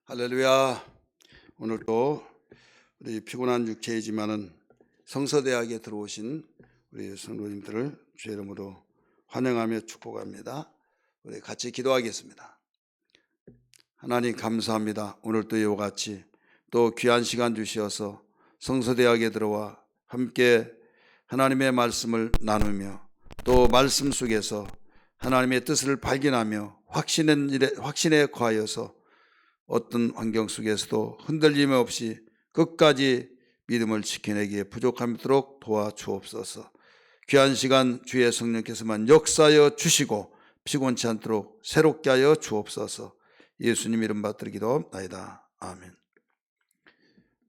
할렐루야. 오늘도 우리 피곤한 육체이지만은 성서대학에 들어오신 우리 성도님들을 주의 이름으로 환영하며 축복합니다. 우리 같이 기도하겠습니다. 하나님 감사합니다. 오늘도 이와 같이 또 귀한 시간 주시어서 성서대학에 들어와 함께 하나님의 말씀을 나누며 또 말씀 속에서 하나님의 뜻을 발견하며 확신에 거하여서 어떤 환경 속에서도 흔들림 없이 끝까지 믿음을 지켜내기에 부족함이 있도록 도와주옵소서. 귀한 시간 주의 성령께서만 역사하여 주시고 피곤치 않도록 새롭게 하여 주옵소서. 예수님 이름 받들어 기도하옵나이다. 아멘.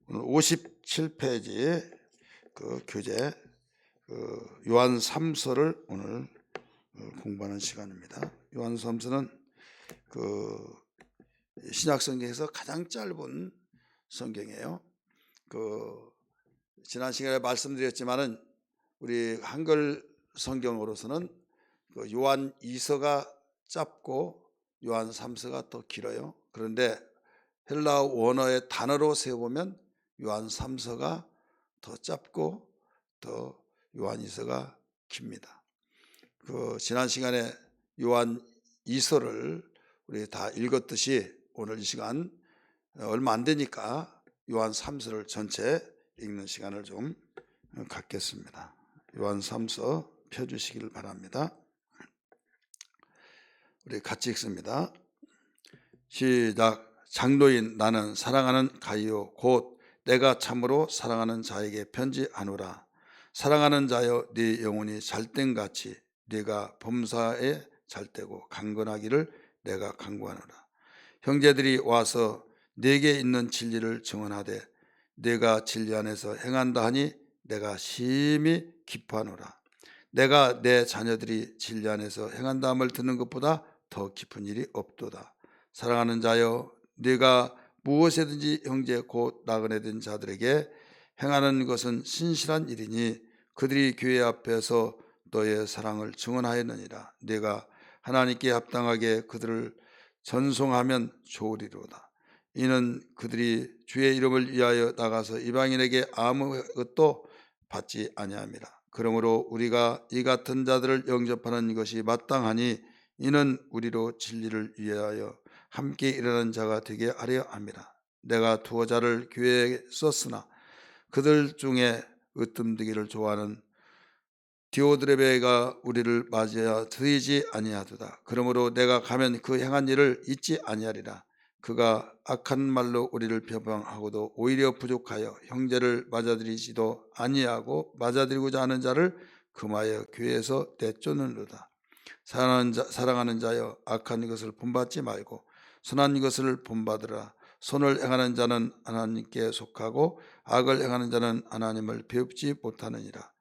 오늘 57페이지 교재 요한 3서를 오늘 공부하는 시간입니다. 요한 3서는 신약 성경에서 가장 짧은 성경이에요. 지난 시간에 말씀드렸지만은 우리 한글 성경으로서는 요한 2서가 짧고 요한 3서가 더 길어요. 그런데 헬라 원어의 단어로 세어보면 요한 3서가 더 짧고 더 요한 2서가 깁니다. 지난 시간에 요한 2서를 우리 다 읽었듯이 오늘 이 시간 얼마 안 되니까 요한 3서를 전체 읽는 시간을 좀 갖겠습니다. 요한 3서 펴주시기를 바랍니다. 우리 같이 읽습니다. 시작. 장로인 나는 사랑하는 가이오 곧 내가 참으로 사랑하는 자에게 편지하노라. 사랑하는 자여 네 영혼이 잘된같이 네가 범사에 잘되고 강건하기를 내가 간구하노라. 형제들이 와서 내게 있는 진리를 증언하되 내가 진리 안에서 행한다 하니 내가 심히 기뻐하노라. 내가 내 자녀들이 진리 안에서 행한다 함을 듣는 것보다 더 기쁜 일이 없도다. 사랑하는 자여 네가 무엇이든지 형제 곧 나그네 된 자들에게 행하는 것은 신실한 일이니 그들이 교회 앞에서 너의 사랑을 증언하였느니라. 네가 하나님께 합당하게 그들을 전송하면 좋으리로다. 이는 그들이 주의 이름을 위하여 나가서 이방인에게 아무것도 받지 아니함이라. 그러므로 우리가 이 같은 자들을 영접하는 것이 마땅하니 이는 우리로 진리를 위하여 함께 일하는 자가 되게 하려 함이라. 내가 두어 자를 교회에 썼으나 그들 중에 으뜸되기를 좋아하는 디오드레베가 우리를 맞이하여 드리지 아니하도다. 그러므로 내가 가면 그 행한 일을 잊지 아니하리라. 그가 악한 말로 우리를 표방하고도 오히려 부족하여 형제를 맞아들이지도 아니하고 맞아들이고자 하는 자를 금하여 교회에서 내쫓는도다. 사랑하는 자여 악한 것을 본받지 말고 선한 것을 본받으라. 선을 행하는 자는 하나님께 속하고 악을 행하는 자는 하나님을 배웁지 못하느니라.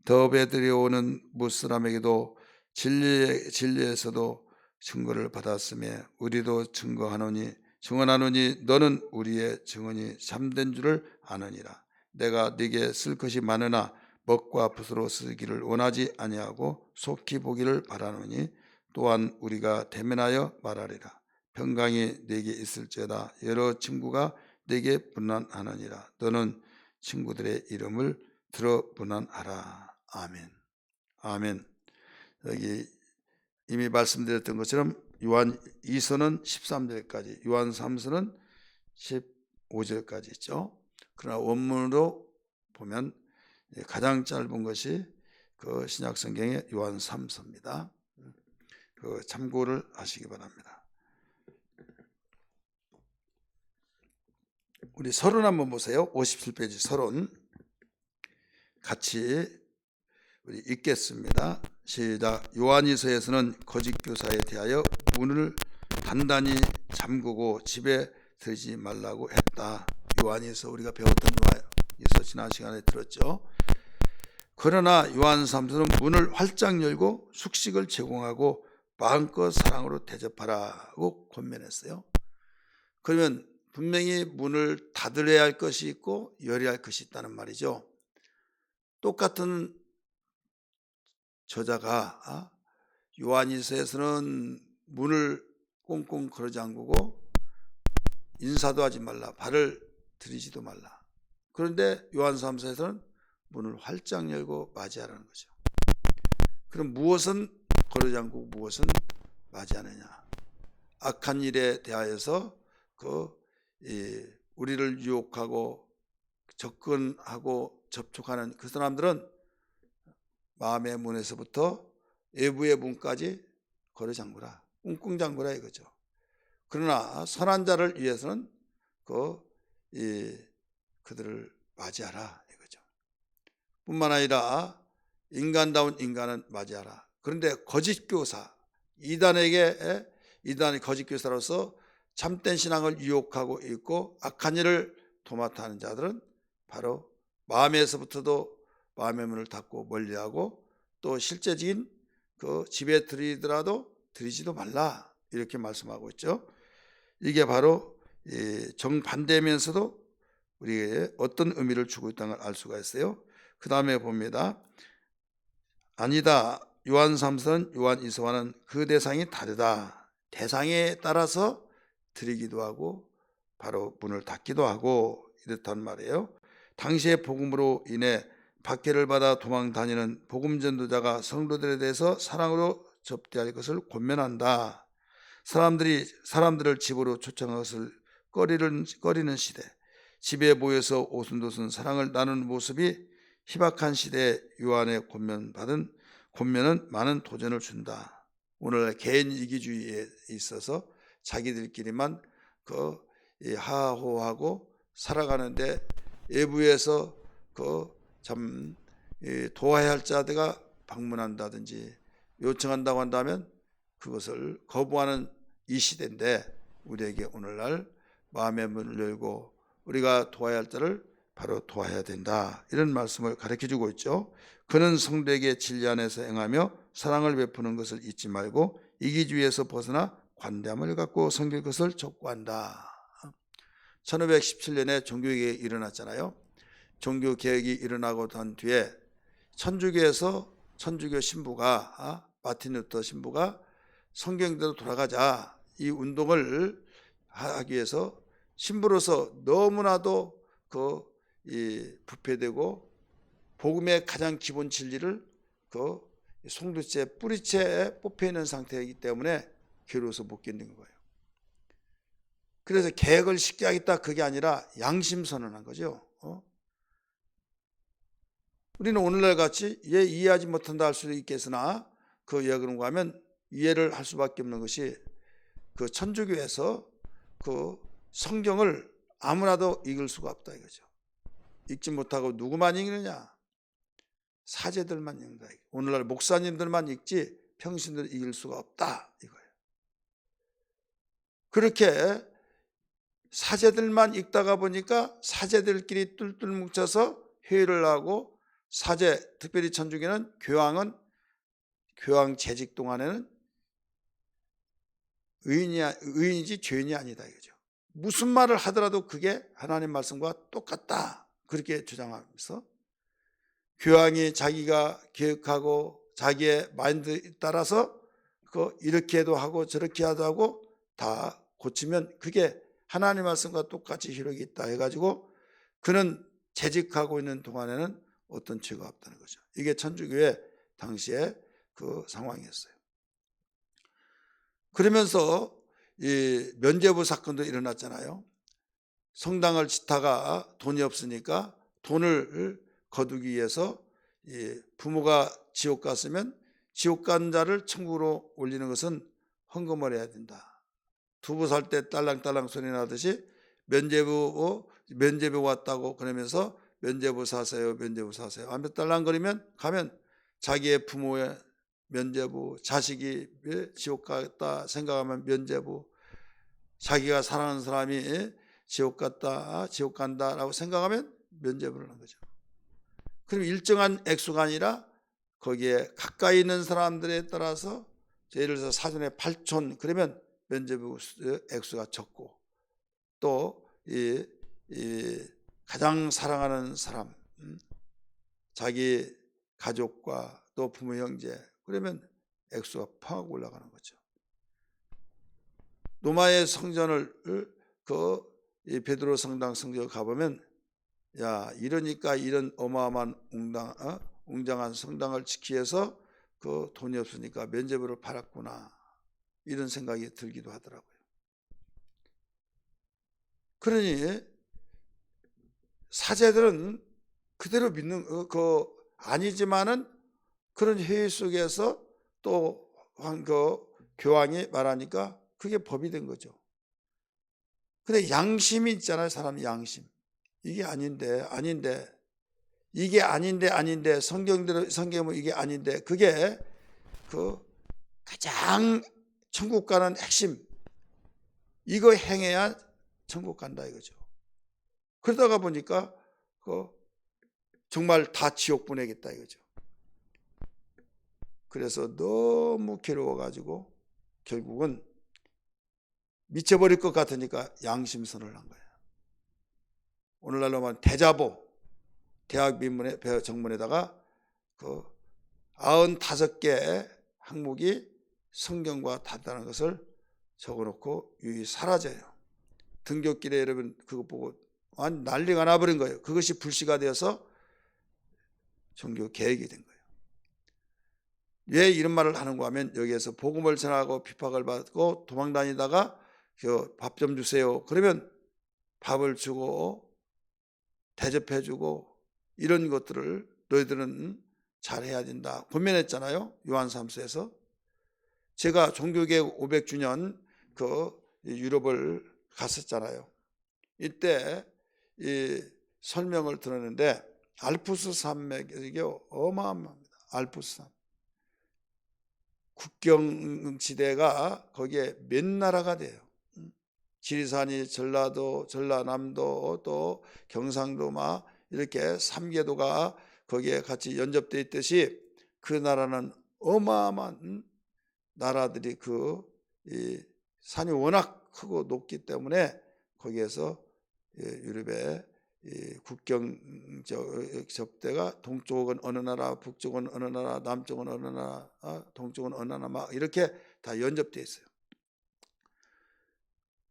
더베 들여오는 무슬람에게도 진리에서도 증거를 받았으며 우리도 증언하노니 너는 우리의 증언이 참된 줄을 아느니라. 내가 네게 쓸 것이 많으나 먹과 붓으로 쓰기를 원하지 아니하고 속히 보기를 바라노니 또한 우리가 대면하여 말하리라. 평강이 네게 있을지어다. 여러 친구가 네게 분난하느니라. 너는 친구들의 이름을 들어 분난하라. 아멘. 아멘. 여기 이미 말씀드렸던 것처럼 요한 2서는 13절까지, 요한 3서는 15절까지 있죠. 그러나 원문으로 보면 가장 짧은 것이 신약 성경의 요한 3서입니다. 참고를 하시기 바랍니다. 우리 서론 한번 보세요. 57페이지 서론 같이 우리 읽겠습니다. 시작. 요한이서에서는 거짓 교사에 대하여 문을 단단히 잠그고 집에 들지 말라고 했다. 요한이서 우리가 배웠던 요한이서 지난 시간에 들었죠. 그러나 요한 3서는 문을 활짝 열고 숙식을 제공하고 마음껏 사랑으로 대접하라고 권면했어요. 그러면 분명히 문을 닫으려야 할 것이 있고 열어야 할 것이 있다는 말이죠. 똑같은 저자가 요한일서에서는 문을 꽁꽁 걸어 잠그고 인사도 하지 말라. 발을 들이지도 말라. 그런데 요한 3서에서는 문을 활짝 열고 맞이하라는 거죠. 그럼 무엇은 거르지 않고 무엇은 맞이하느냐? 악한 일에 대하여서 우리를 유혹하고 접근하고 접촉하는 그 사람들은 마음의 문에서부터 외부의 문까지 거르 잠그라, 꽁꽁 잠그라 이거죠. 그러나 선한 자를 위해서는 그들을 맞이하라 이거죠. 뿐만 아니라 인간다운 인간은 맞이하라. 그런데 거짓 교사, 이단의 거짓 교사로서 참된 신앙을 유혹하고 있고 악한 일을 도맡아 하는 자들은 바로 마음에서부터도 마음의 문을 닫고 멀리하고 또 실제적인 집에 들이더라도 들이지도 말라 이렇게 말씀하고 있죠. 이게 바로 정반대면서도 우리에게 어떤 의미를 주고 있다는 걸 알 수가 있어요. 그 다음에 봅니다. 아니다. 요한 3서는 요한 2서와는 그 대상이 다르다. 대상에 따라서 드리기도 하고 바로 문을 닫기도 하고 이렇단 말이에요. 당시의 복음으로 인해 박해를 받아 도망 다니는 복음 전도자가 성도들에 대해서 사랑으로 접대할 것을 권면한다. 사람들을 집으로 초청한 것을 꺼리는 시대, 집에 모여서 오순도순 사랑을 나누는 모습이 희박한 시대에 요한의 권면은 많은 도전을 준다. 오늘날 개인 이기주의에 있어서 자기들끼리만 하하호하고 살아가는데 외부에서 참 도와야 할 자들가 방문한다든지 요청한다고 한다면 그것을 거부하는 이 시대인데 우리에게 오늘날 마음의 문을 열고 우리가 도와야 할 자를 바로 도와야 된다. 이런 말씀을 가르쳐주고 있죠. 그는 성도에게 진리 안에서 행하며 사랑을 베푸는 것을 잊지 말고 이기주의에서 벗어나 관대함을 갖고 섬길 것을 촉구한다. 1517년에 종교개혁이 일어났잖아요. 종교개혁이 일어나고 난 뒤에 천주교에서 천주교 신부가 마틴 루터 신부가 성경대로 돌아가자 이 운동을 하기 위해서 신부로서 너무나도 부패되고 복음의 가장 기본 진리를 송두째 뿌리채에 뽑혀 있는 상태이기 때문에 괴로워서 못 견딘 거예요. 그래서 개혁을 쉽게 하겠다 그게 아니라 양심선언한 거죠. 우리는 오늘날 같이 이해하지 못한다 할 수도 있겠으나 그 이야기로 가면 이해를 할 수밖에 없는 것이 천주교에서 성경을 아무나도 읽을 수가 없다 이거죠. 읽지 못하고 누구만 읽느냐? 사제들만 읽는다. 오늘날 목사님들만 읽지 평신들 읽을 수가 없다 이거예요. 그렇게 사제들만 읽다가 보니까 사제들끼리 뚫뚫 뭉쳐서 회의를 하고 특별히 천주교는 교황 재직 동안에는 의인이지 죄인이 아니다 이거죠. 무슨 말을 하더라도 그게 하나님 말씀과 똑같다 그렇게 주장하면서 교황이 자기가 계획하고 자기의 마인드에 따라서 이렇게도 하고 저렇게 하고 다 고치면 그게 하나님 말씀과 똑같이 효력이 있다 해가지고 그는 재직하고 있는 동안에는 어떤 죄가 없다는 거죠. 이게 천주교의 당시의 그 상황이었어요. 그러면서 이 면죄부 사건도 일어났잖아요. 성당을 짓다가 돈이 없으니까 돈을 거두기 위해서 부모가 지옥 갔으면 지옥 간 자를 천국으로 올리는 것은 헌금을 해야 된다. 두부 살 때 딸랑딸랑 소리 나듯이 면죄부 왔다고 그러면서 면죄부 사세요. 하면 딸랑거리면 가면 자기의 부모의 면죄부, 자식이 지옥 갔다 생각하면 면죄부, 자기가 사랑하는 사람이 지옥 간다라고 생각하면 면죄부를 하는 거죠. 그럼 일정한 액수가 아니라 거기에 가까이 있는 사람들에 따라서 예를 들어서 사전에 8촌 그러면 면죄부 액수가 적고 또 가장 사랑하는 사람, 자기 가족과 또 부모 형제 그러면 액수가 팍 올라가는 거죠. 로마의 성전을 이 베드로 성당 성경 가보면 야 이러니까 이런 어마어마한 웅장한 성당을 지키기 위해서 그 돈이 없으니까 면죄부를 팔았구나 이런 생각이 들기도 하더라고요. 그러니 사제들은 그대로 믿는 아니지만은 그런 회의 속에서 또 교황이 말하니까 그게 법이 된 거죠. 근데 양심이 있잖아요. 사람 양심. 이게 아닌데 이게 아닌데 성경은 이게 아닌데 그게 그 가장 천국 가는 핵심 이거 행해야 천국 간다 이거죠. 그러다가 보니까 정말 다 지옥 보내겠다 이거죠. 그래서 너무 괴로워가지고 결국은 미쳐버릴 것 같으니까 양심선을 한 거예요. 오늘날로 말하면 대자보 대학 민문에 정문에다가 95개 항목이 성경과 다르다는 것을 적어놓고 유이 사라져요. 등굣길에 여러분 그거 보고 난리가 나버린 거예요. 그것이 불씨가 되어서 종교 개혁이 된 거예요. 왜 이런 말을 하는가 하면 여기에서 복음을 전하고 핍박을 받고 도망다니다가 밥 좀 주세요. 그러면 밥을 주고 대접해주고 이런 것들을 너희들은 잘해야 된다. 권면했잖아요. 요한 3서에서. 제가 종교개혁 500주년 유럽을 갔었잖아요. 이때 이 설명을 들었는데 알프스 산맥이 어마어마합니다. 알프스 산. 국경지대가 거기에 몇 나라가 돼요. 지리산이 전라도, 전라남도, 또 경상도 막 이렇게 3개도가 거기에 같이 연접되어 있듯이 그 나라는 어마어마한 나라들이 이 산이 워낙 크고 높기 때문에 거기에서 유럽의 국경 접대가 동쪽은 어느 나라, 북쪽은 어느 나라, 남쪽은 어느 나라, 동쪽은 어느 나라 막 이렇게 다 연접되어 있어요.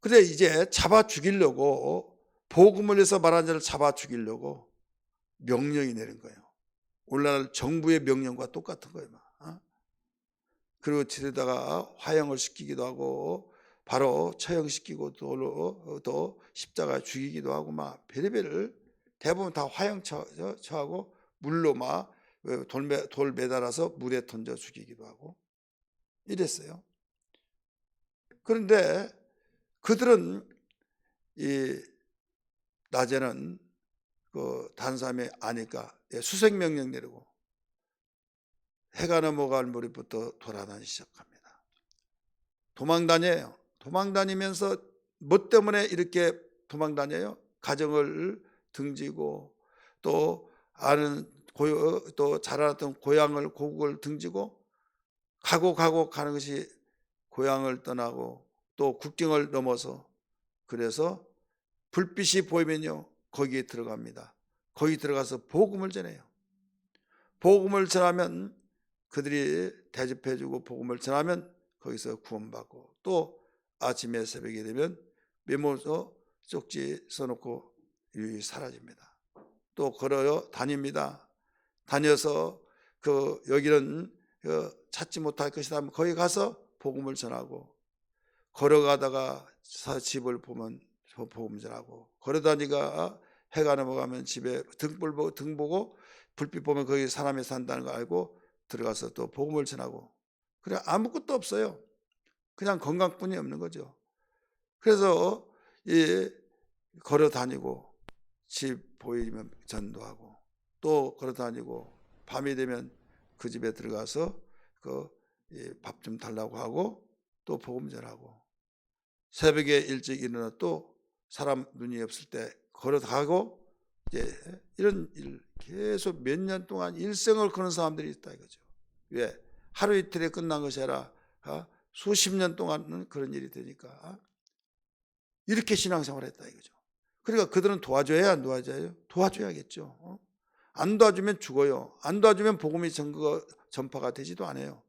그래 이제 잡아 죽이려고 복음을 위해서 말한 자를 잡아 죽이려고 명령이 내린 거예요. 오늘날 정부의 명령과 똑같은 거예요. 그리고 뒤에다가 화형을 시키기도 하고 바로 처형시키고 또 십자가에 죽이기도 하고 막 별의별을 대부분 다 화형 처하고 물로 막 돌 매달아서 물에 던져 죽이기도 하고 이랬어요. 그런데 그들은 이 낮에는 단삼에 아니까 수색명령 내리고 해가 넘어갈 무렵부터 돌아다니기 시작합니다. 도망다녀요. 도망다니면서 뭐 때문에 이렇게 도망다녀요? 가정을 등지고 또 또 자라났던 고향을 고국을 등지고 가고 가는 것이 고향을 떠나고 또 국경을 넘어서 그래서 불빛이 보이면요 거기에 들어갑니다. 거기 들어가서 복음을 전해요. 복음을 전하면 그들이 대접해주고 복음을 전하면 거기서 구원받고 또 아침에 새벽이 되면 메모서 쪽지 써놓고 유유히 사라집니다. 또 걸어요 다닙니다. 다녀서 여기는 찾지 못할 것이다 하면 거기 가서 복음을 전하고 걸어가다가 집을 보면 복음 전하고 걸어다니가 해가 넘어가면 집에 등 보고 불빛 보면 거기 사람이 산다는 거 알고 들어가서 또 복음을 전하고 그래 아무것도 없어요. 그냥 건강뿐이 없는 거죠. 그래서 걸어 다니고 집 보이면 전도하고 또 걸어 다니고 밤이 되면 그 집에 들어가서 밥 좀 달라고 하고 또 복음 전하고 새벽에 일찍 일어나 또 사람 눈이 없을 때 걸어 가고 이런 일 계속 몇 년 동안 일생을 거는 사람들이 있다 이거죠. 왜? 하루 이틀에 끝난 것이 아니라 수십 년 동안은 그런 일이 되니까 이렇게 신앙생활을 했다 이거죠. 그러니까 그들은 도와줘야 안 도와줘요? 도와줘야겠죠. 안 도와주면 죽어요. 안 도와주면 복음이 전파가 되지도 않아요.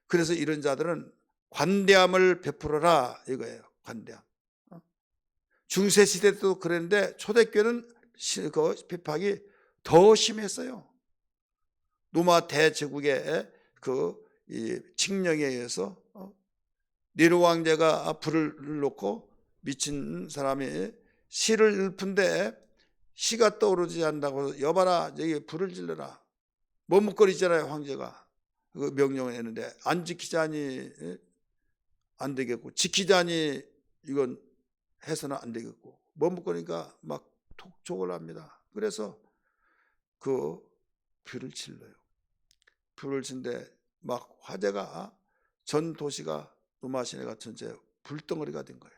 그래서 이런 자들은 관대함을 베풀어라 이거예요. 관대함. 중세 시대 때도 그랬는데 초대교회는 그 핍박이 더 심했어요. 로마 대제국의 이 칙령에 의해서 네로 왕제가 불을 놓고 미친 사람이 시를 읊은데 시가 떠오르지 않는다고 여봐라 여기 불을 질러라 머뭇거리잖아요. 황제가 그 명령을 했는데 안 지키자니 안 되겠고 지키자니 이건 해서는 안 되겠고 머뭇거리니까 막 톡촉을 합니다. 그래서 그 불을 질러요. 불을 친데 막 화재가 전 도시가 로마 시내가 전체 불덩어리가 된 거예요.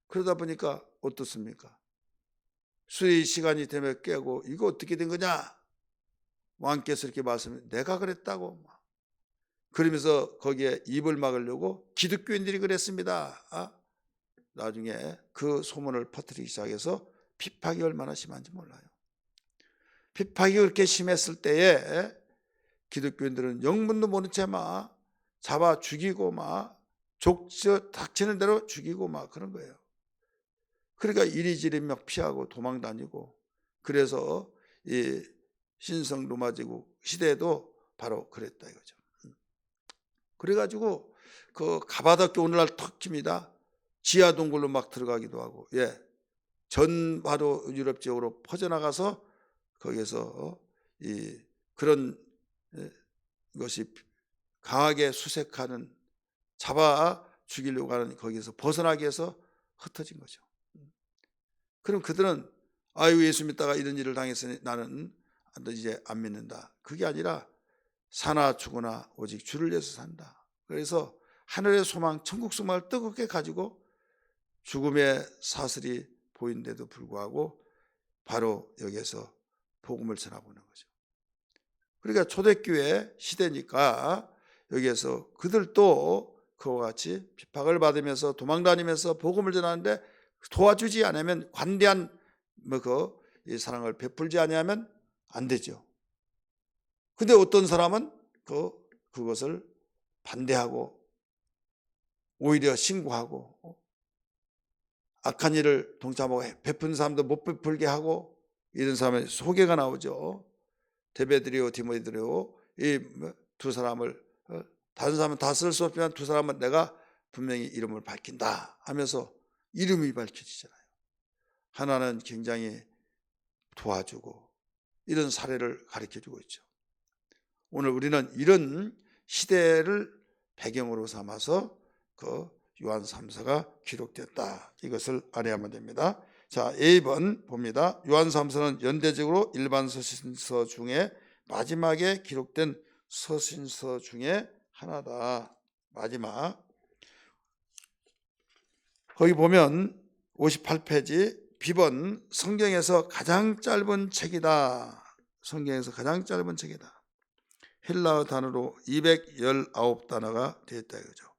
그러다 보니까 어떻습니까? 수의 시간이 되면 깨고 이거 어떻게 된 거냐? 왕께서 이렇게 말씀해 내가 그랬다고 그러면서 거기에 입을 막으려고 기독교인들이 그랬습니다. 나중에 그 소문을 퍼뜨리기 시작해서 핍박이 얼마나 심한지 몰라요. 핍박이 그렇게 심했을 때에 기독교인들은 영문도 모른 채 막 잡아 죽이고 막 닥치는 대로 죽이고 막 그런 거예요. 그러니까 이리저리 막 피하고 도망 다니고 그래서 이 신성 로마 제국 시대에도 바로 그랬다 이거죠. 그래가지고 그 가바도끼 오늘날 터키입니다. 지하 동굴로 막 들어가기도 하고, 전 바로 유럽 지역으로 퍼져나가서 거기에서 그런 것이 강하게 수색하는 잡아 죽이려고 하는 거기에서 벗어나기 위해서 흩어진 거죠. 그럼 그들은 아유 예수 믿다가 이런 일을 당했으니 나는 이제 안 믿는다. 그게 아니라 사나 죽으나 오직 주를 위해서 산다. 그래서 하늘의 소망, 천국 소망을 뜨겁게 가지고 죽음의 사슬이 보인데도 불구하고 바로 여기에서 복음을 전하고 있는 거죠. 그러니까 초대교회 시대니까 여기에서 그들도 그와 같이 핍박을 받으면서 도망다니면서 복음을 전하는데 도와주지 않으면 관대한 이 사랑을 베풀지 않으면 안 되죠. 근데 어떤 사람은 그것을 반대하고 오히려 신고하고 악한 일을 동참하고 베푼 사람도 못 베풀게 하고 이런 사람의 소개가 나오죠. 데메드리오 디모데리오 이 두 사람을 다른 사람은 다 쓸 수 없지만 두 사람은 내가 분명히 이름을 밝힌다 하면서 이름이 밝혀지잖아요. 하나는 굉장히 도와주고 이런 사례를 가르쳐주고 있죠. 오늘 우리는 이런 시대를 배경으로 삼아서 그 요한 3서가 기록됐다. 이것을 알아야만 됩니다. 자, A번 봅니다. 요한 3서는 연대적으로 일반 서신서 중에 마지막에 기록된 서신서 중에 하나다. 마지막. 거기 보면 58페이지 B번 성경에서 가장 짧은 책이다. 성경에서 가장 짧은 책이다. 헬라어 단어로 219단어가 되어 있다 이거죠.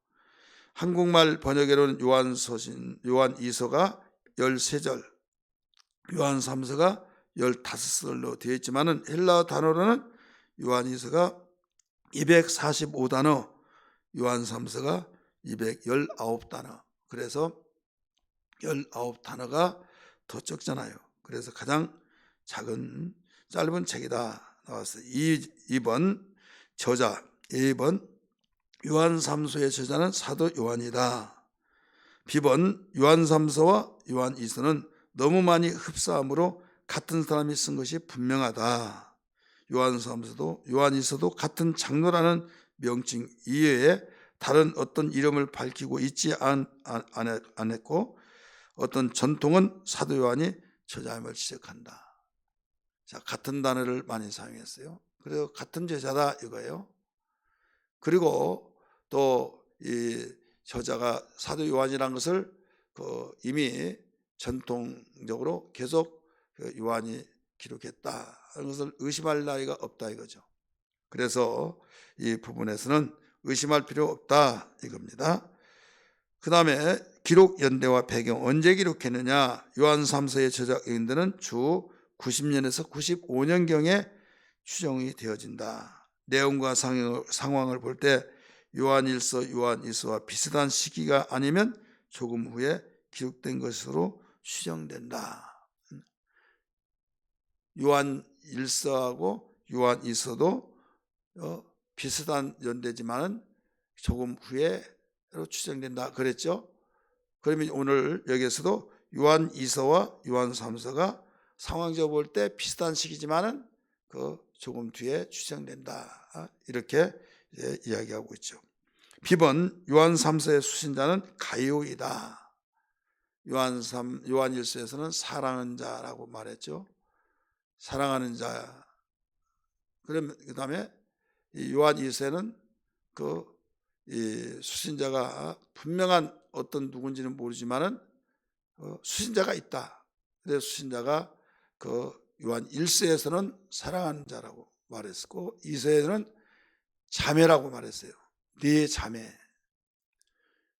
한국말 번역에로는 요한 2서가 13절, 요한 3서가 15절로 되어 있지만은 헬라어 단어로는 요한 2서가 245단어, 요한 3서가 219단어. 그래서 19단어가 더 적잖아요. 그래서 가장 작은 짧은 책이다 나왔어요. 2번 저자 1번 요한 3서의 저자는 사도 요한이다. B번 요한 3서와 요한 2서는 너무 많이 흡사하므로 같은 사람이 쓴 것이 분명하다. 요한 3서도 요한 2서도 같은 장로라는 명칭 이외에 다른 어떤 이름을 밝히고 있지 않았고 어떤 전통은 사도 요한이 저자임을 지적한다. 자, 같은 단어를 많이 사용했어요. 그래서 같은 저자다 이거예요. 그리고 또 이 저자가 사도 요한이라는 것을 이미 전통적으로 계속 요한이 기록했다 하는 것을 의심할 나위가 없다 이거죠. 그래서 이 부분에서는 의심할 필요 없다 이겁니다. 그 다음에 기록 연대와 배경 언제 기록했느냐. 요한 3서의 저작인들은 주 90년에서 95년경에 추정이 되어진다. 내용과 상황을 볼 때 요한 1서, 요한 2서와 비슷한 시기가 아니면 조금 후에 기록된 것으로 추정된다. 요한 1서하고 요한 2서도 비슷한 연대지만은 조금 후에로 추정된다 그랬죠. 그러면 오늘 여기에서도 요한 2서와 요한 3서가 상황적으로 볼 때 비슷한 시기지만은 조금 뒤에 추정된다. 이렇게 이야기하고 있죠. 비번 요한 3서의 수신자는 가이오이다. 요한 1서에서는 사랑하는 자라고 말했죠. 사랑하는 자. 그러면 그다음에 요한 2서에는 이 수신자가 분명한 어떤 누군지는 모르지만은 수신자가 있다. 그래서 수신자가 요한 1서에서는 사랑하는 자라고 말했고 2서에서는 자매라고 말했어요. 네 자매.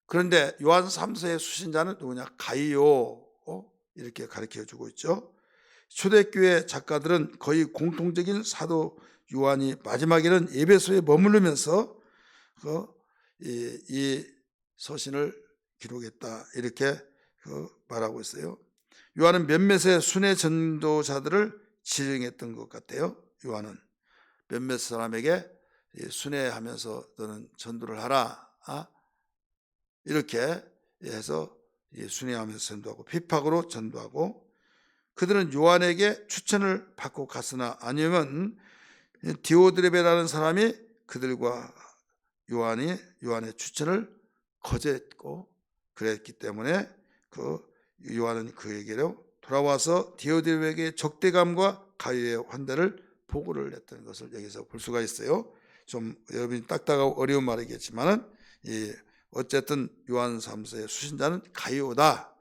그런데 요한 3서의 수신자는 누구냐? 가이오. 이렇게 가르쳐주고 있죠. 초대교회 작가들은 거의 공통적인 사도 요한이 마지막에는 에베소에 머무르면서 이 서신을 기록했다 이렇게 말하고 있어요. 요한은 몇몇의 순회 전도자들을 지령했던 것 같아요. 요한은 몇몇 사람에게 순회하면서 너는 전도를 하라 이렇게 해서 순회하면서 전도하고 핍박으로 전도하고, 그들은 요한에게 추천을 받고 갔으나 아니면 디오드레베라는 사람이 그들과 요한의 추천을 거절했고 그랬기 때문에 요한은 그에게로 돌아와서 디오드레베에게 적대감과 가이오의 환대를 보고를 했던 것을 여기서 볼 수가 있어요. 좀 여러분이 딱딱하고 어려운 말이겠지만은 어쨌든 요한 3서의 수신자는 가이오다.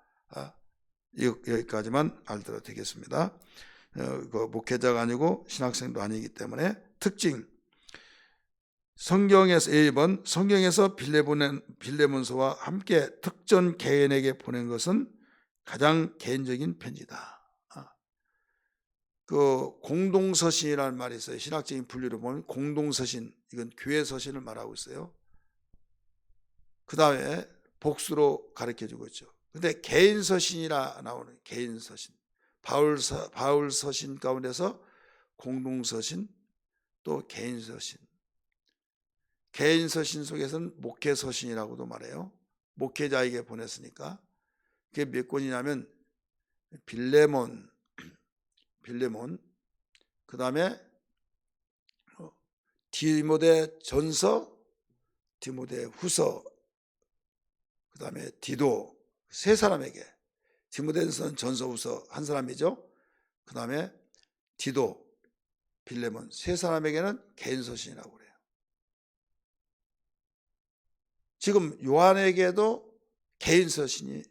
여기까지만 알더라도 되겠습니다. 목회자가 아니고 신학생도 아니기 때문에. 특징, 성경에서 1번 성경에서 빌레몬서와 함께 특정 개인에게 보낸 것은 가장 개인적인 편지다. 공동서신이라는 말이 있어요. 신학적인 분류로 보면 공동서신, 이건 교회 서신을 말하고 있어요. 그 다음에 복수로 가르쳐주고 있죠. 근데 개인 서신이라 나오는 개인 서신, 바울 서신 가운데서 공동 서신 또 개인 서신. 개인 서신 속에서는 목회 서신이라고도 말해요. 목회자에게 보냈으니까. 그게 몇 권이냐면 빌레몬, 그 다음에 디모데 전서, 디모데 후서, 그 다음에 디도, 세 사람에게. 디모데전서는 전서 후서 한 사람이죠. 그 다음에 디도, 빌레몬, 세 사람에게는 개인 서신이라고 그래요. 지금 요한에게도 개인 서신이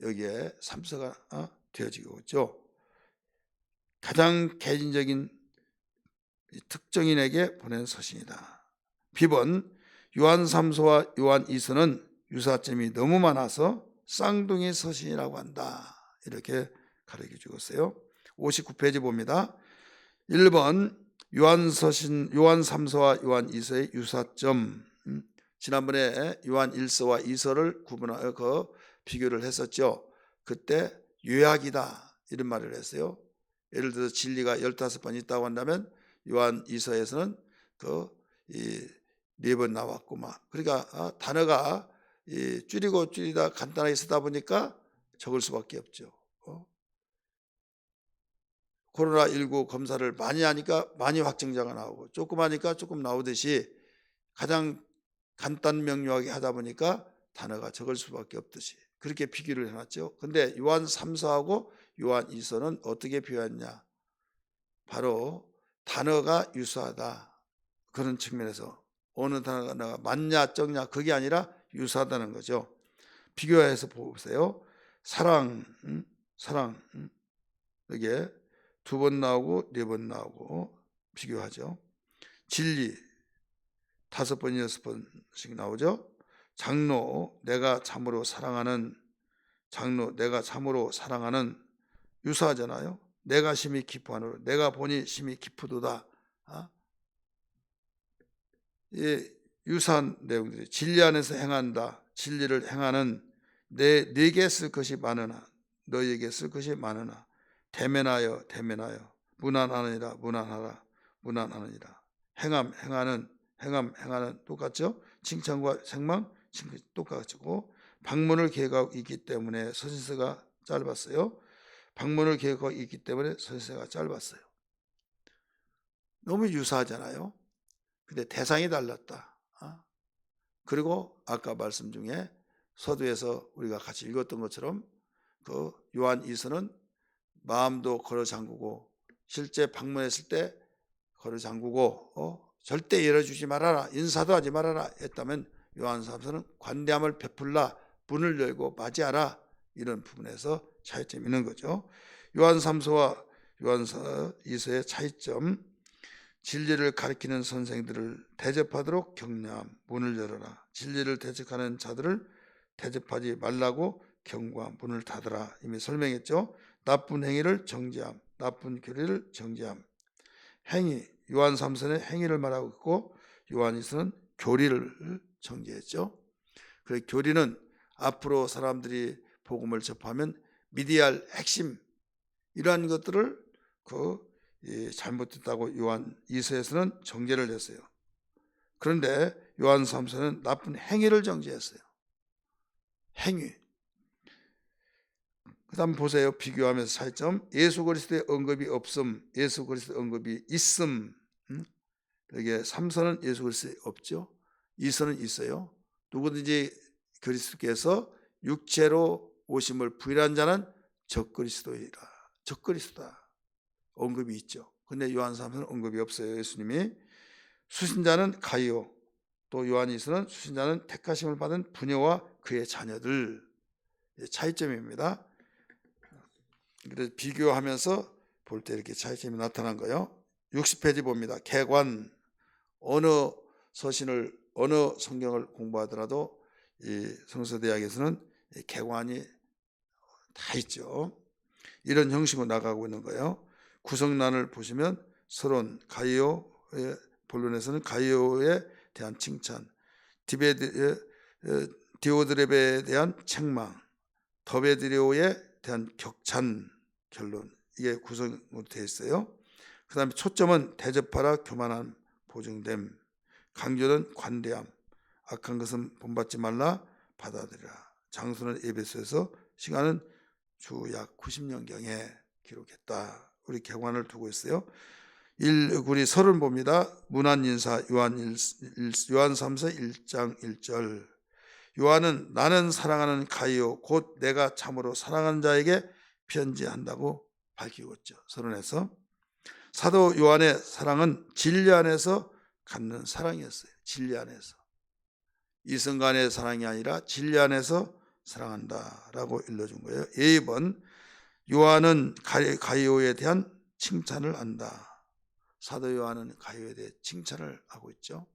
여기에 3서가 되어지고 있죠. 가장 개인적인 특정인에게 보낸 서신이다. 비번 요한 3서와 요한 2서는 유사점이 너무 많아서 쌍둥이 서신이라고 한다. 이렇게 가르쳐 주었어요. 59페이지 봅니다. 1번 요한 3서와 요한 2서의 유사점. 지난번에 요한 1서와 2서를 구분하여 비교를 했었죠. 그때 요약이다 이런 말을 했어요. 예를 들어서 진리가 15번 있다고 한다면 요한 2서에서는 4번 나왔고 그러니까 단어가 줄이다 간단하게 쓰다 보니까 적을 수밖에 없죠. 코로나19 검사를 많이 하니까 많이 확진자가 나오고 조금 하니까 조금 나오듯이 가장 간단 명료하게 하다 보니까 단어가 적을 수밖에 없듯이 그렇게 비교를 해놨죠. 근데 요한 3서하고 요한 2서는 어떻게 표현했냐? 바로 단어가 유사하다. 그런 측면에서 어느 단어가 맞냐 적냐 그게 아니라 유사하다는 거죠. 비교해서 보세요. 사랑, 이게 2번 나오고 4번 나오고 비교하죠. 진리 5번, 6번씩 나오죠. 장로, 내가 참으로 사랑하는, 유사하잖아요. 내가 심히 기뻐하노라, 내가 보니 심히 기쁘도다. 유사한 내용들이 진리 안에서 행한다. 진리를 행하는 내게 쓸 것이 많으나 너희에게 쓸 것이 많으나 대면하여 무난하느니라 무난하느니라. 행하는 똑같죠. 칭찬과 책망 똑같고, 방문을 계획하고 있기 때문에 서신서가 짧았어요. 방문을 계획하고 있기 때문에 서신서가 짧았어요. 너무 유사하잖아요. 근데 대상이 달랐다. 그리고 아까 말씀 중에 서두에서 우리가 같이 읽었던 것처럼 그 요한 이서는 마음도 걸어 잠그고 실제 방문했을 때 걸어 잠그고 절대 열어주지 말아라, 인사도 하지 말아라 했다면, 요한 삼서는 관대함을 베풀라, 문을 열고 맞이하라, 이런 부분에서 차이점이 있는 거죠. 요한 삼서와 요한 이서의 차이점: 진리를 가르치는 선생들을 대접하도록 격려함, 문을 열어라. 진리를 대적하는 자들을 대접하지 말라고 경고함, 문을 닫으라. 이미 설명했죠. 나쁜 행위를 정죄함, 나쁜 교리를 정죄함. 행위, 요한 3서는 행위를 말하고 있고 요한 2서는 교리를 정죄했죠. 그래서 교리는 앞으로 사람들이 복음을 접하면 미디어할 핵심, 이러한 것들을 잘못됐다고 요한 2서에서는 정죄를 했어요. 그런데 요한 3서는 나쁜 행위를 정죄했어요. 행위. 그 다음 보세요. 비교하면서 차이점. 예수 그리스도의 언급이 없음, 예수 그리스도의 언급이 있음. 여기에 3서는 예수 그리스도에 없죠. 2서는 있어요. 누구든지 그리스도께서 육체로 오심을 부인한 자는 적그리스도이라. 적그리스도다. 언급이 있죠. 근데 요한 3서는 언급이 없어요. 예수님이. 수신자는 가이오, 또 요한 2서는 수신자는 택하심을 받은 부녀와 그의 자녀들. 차이점입니다. 그래서 비교하면서 볼 때 이렇게 차이점이 나타난 거예요. 60페이지 봅니다. 개관. 어느 서신을, 어느 성경을 공부하더라도 이 성서대학에서는 개관이 다 있죠. 이런 형식으로 나가고 있는 거예요. 구성란을 보시면 서론, 가이오의 본론에서는 가이오에 대한 칭찬, 디오드렙에 대한 책망, 더베드리오에 대한 격찬, 결론, 이게 구성으로 되어 있어요. 그 다음에 초점은 대접하라, 교만함, 보증됨, 강조는 관대함, 악한 것은 본받지 말라, 받아들이라. 장소는 에베소에서, 시간은 주 약 90년경에 기록했다. 우리 개관을 두고 있어요. 우리 서론 봅니다. 문안 인사, 요한 3서 1장 1절. 요한은 나는 사랑하는 가이오 곧 내가 참으로 사랑하는 자에게 편지한다고 밝히고 있죠. 서론에서. 사도 요한의 사랑은 진리 안에서 갖는 사랑이었어요. 진리 안에서. 이성 간의 사랑이 아니라 진리 안에서 사랑한다라고 일러준 거예요. 2번, 요한은 가이오에 대한 칭찬을 한다. 사도 요한은 가이오에 대해 칭찬을 하고 있죠.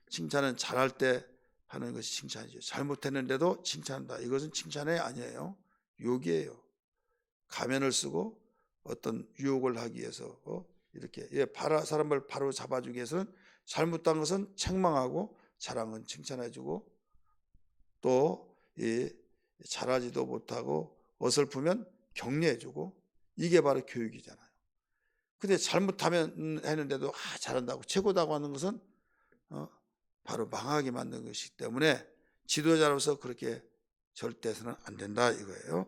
칭찬은 잘할 때 하는 것이 칭찬이죠. 잘못했는데도 칭찬한다. 이것은 칭찬이 아니에요. 욕이에요. 가면을 쓰고 어떤 유혹을 하기 위해서 이렇게 사람을 바로 잡아주기 위해서는 잘못한 것은 책망하고 잘한 건 칭찬해주고, 또 잘하지도 못하고 어설프면 격려해주고, 이게 바로 교육이잖아요. 근데 잘못하면 했는데도 잘한다고 최고다고 하는 것은 바로 망하게 만든 것이기 때문에 지도자로서 그렇게 절대 해서는 안 된다 이거예요.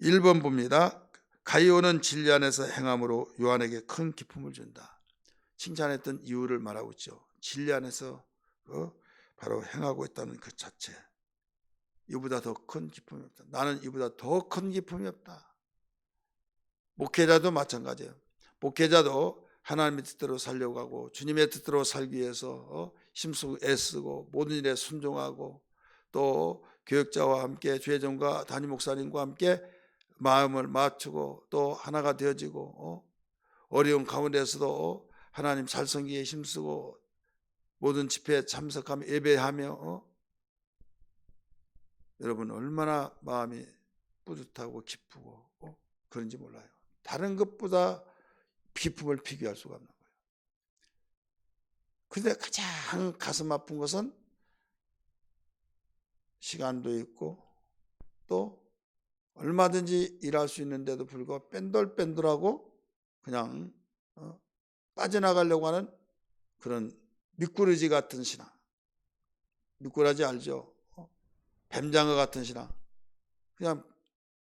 1번 봅니다. 가이오는 진리 안에서 행함으로 요한에게 큰 기쁨을 준다. 칭찬했던 이유를 말하고 있죠. 진리 안에서 바로 행하고 있다는 그 자체. 이보다 더 큰 기쁨이 없다. 나는 이보다 더 큰 기쁨이 없다. 목회자도 마찬가지예요. 목회자도 하나님의 뜻대로 살려고 하고 주님의 뜻대로 살기 위해서 힘쓰고 애쓰고 모든 일에 순종하고, 또 교역자와 함께 주회장과 담임 목사님과 함께 마음을 맞추고 또 하나가 되어지고 어려운 가운데서도 하나님 잘 섬기기에 힘쓰고 모든 집회에 참석하며 예배하며 여러분 얼마나 마음이 뿌듯하고 기쁘고 그런지 몰라요. 다른 것보다 기쁨을 비교할 수가 없는 거예요. 그런데 가장 가슴 아픈 것은 시간도 있고 또 얼마든지 일할 수 있는데도 불구하고 뺀돌뺀돌하고 그냥 빠져나가려고 하는 그런 미꾸라지 같은 신앙. 미꾸라지 알죠? 뱀장어 같은 신앙. 그냥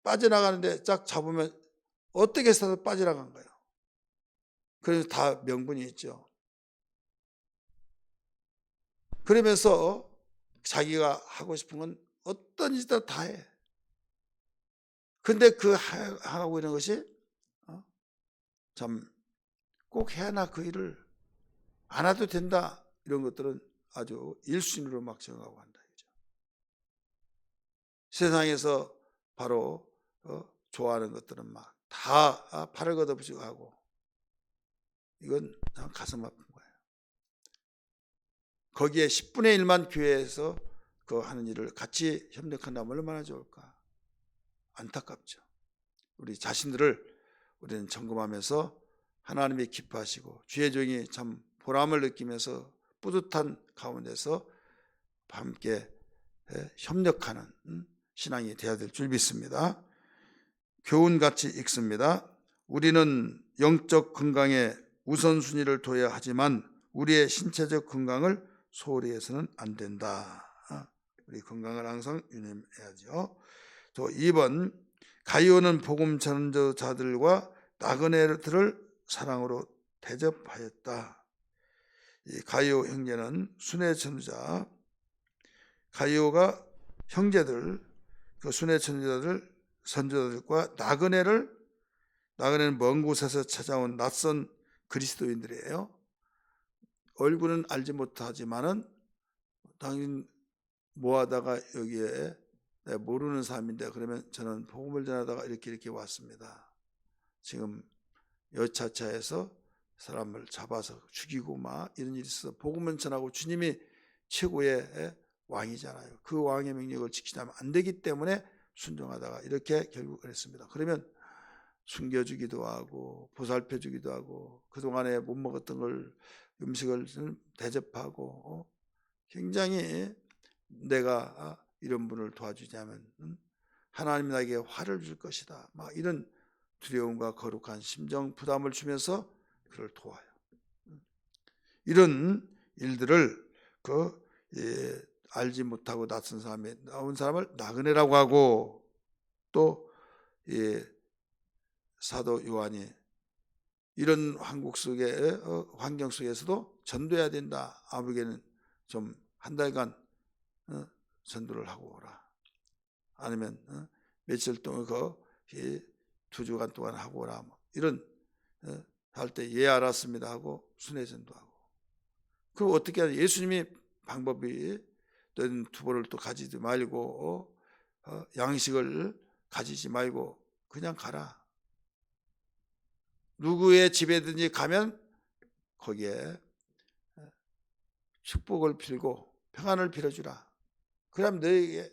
빠져나가는데 쫙 잡으면 어떻게 해서도 빠져나간 거예요. 그래서 다 명분이 있죠. 그러면서 자기가 하고 싶은 건 어떤 짓도 다 해. 근데 그 하고 있는 것이 참 꼭 해야나 그 일을 안 해도 된다. 이런 것들은 아주 일순위로 막 정하고 한다. 세상에서 바로 좋아하는 것들은 막 다 팔을 걷어붙이고 하고, 이건 참 가슴 아픈 거예요. 거기에 10분의 1만 교회에서 그 하는 일을 같이 협력한다면 얼마나 좋을까. 안타깝죠. 우리 자신들을 우리는 점검하면서 하나님이 기뻐하시고 주의 종이 참 보람을 느끼면서 뿌듯한 가운데서 함께 협력하는 신앙이 되어야 될 줄 믿습니다. 교훈같이 읽습니다. 우리는 영적 건강에 우선순위를 둬야 하지만 우리의 신체적 건강을 소홀히 해서는 안 된다. 우리 건강을 항상 유념해야죠. 또 2번, 가이오는 복음 전도자들과 나그네들을 사랑으로 대접하였다. 이 가이오 형제는 순회 전도자, 가이오가 형제들, 그 순회 선조자들과 나그네는 먼 곳에서 찾아온 낯선 그리스도인들이에요. 얼굴은 알지 못하지만은 당연히 모아다가 여기에 모르는 사람인데 그러면 저는 복음을 전하다가 이렇게 왔습니다. 지금 여차차에서 사람을 잡아서 죽이고 막 이런 일이 있어서 복음을 전하고 주님이 최고의 왕이잖아요. 그 왕의 명령을 지키지 않으면 안 되기 때문에 순종하다가 이렇게 결국 그랬습니다. 그러면 숨겨주기도 하고 보살펴주기도 하고 그동안에 못 먹었던 걸 음식을 대접하고 굉장히 내가 이런 분을 도와주자면 하나님이 나에게 화를 줄 것이다. 막 이런 두려움과 거룩한 심정 부담을 주면서 그를 도와요. 이런 일들을 알지 못하고 낯선 사람이 나온 사람을 나그네라고 하고, 또 사도 요한이 이런 환경 속에서도 전도해야 된다. 아무개는 좀 한 달간 전도를 하고 오라. 아니면 며칠 동안 2주간 동안 하고 오라. 이런 할 때 예 알았습니다 하고 순회 전도하고. 그럼 어떻게 하냐? 예수님이 방법이 또 투보를 또 가지지 말고 양식을 가지지 말고 그냥 가라. 누구의 집에든지 가면 거기에 축복을 빌고 평안을 빌어주라. 그럼 너에게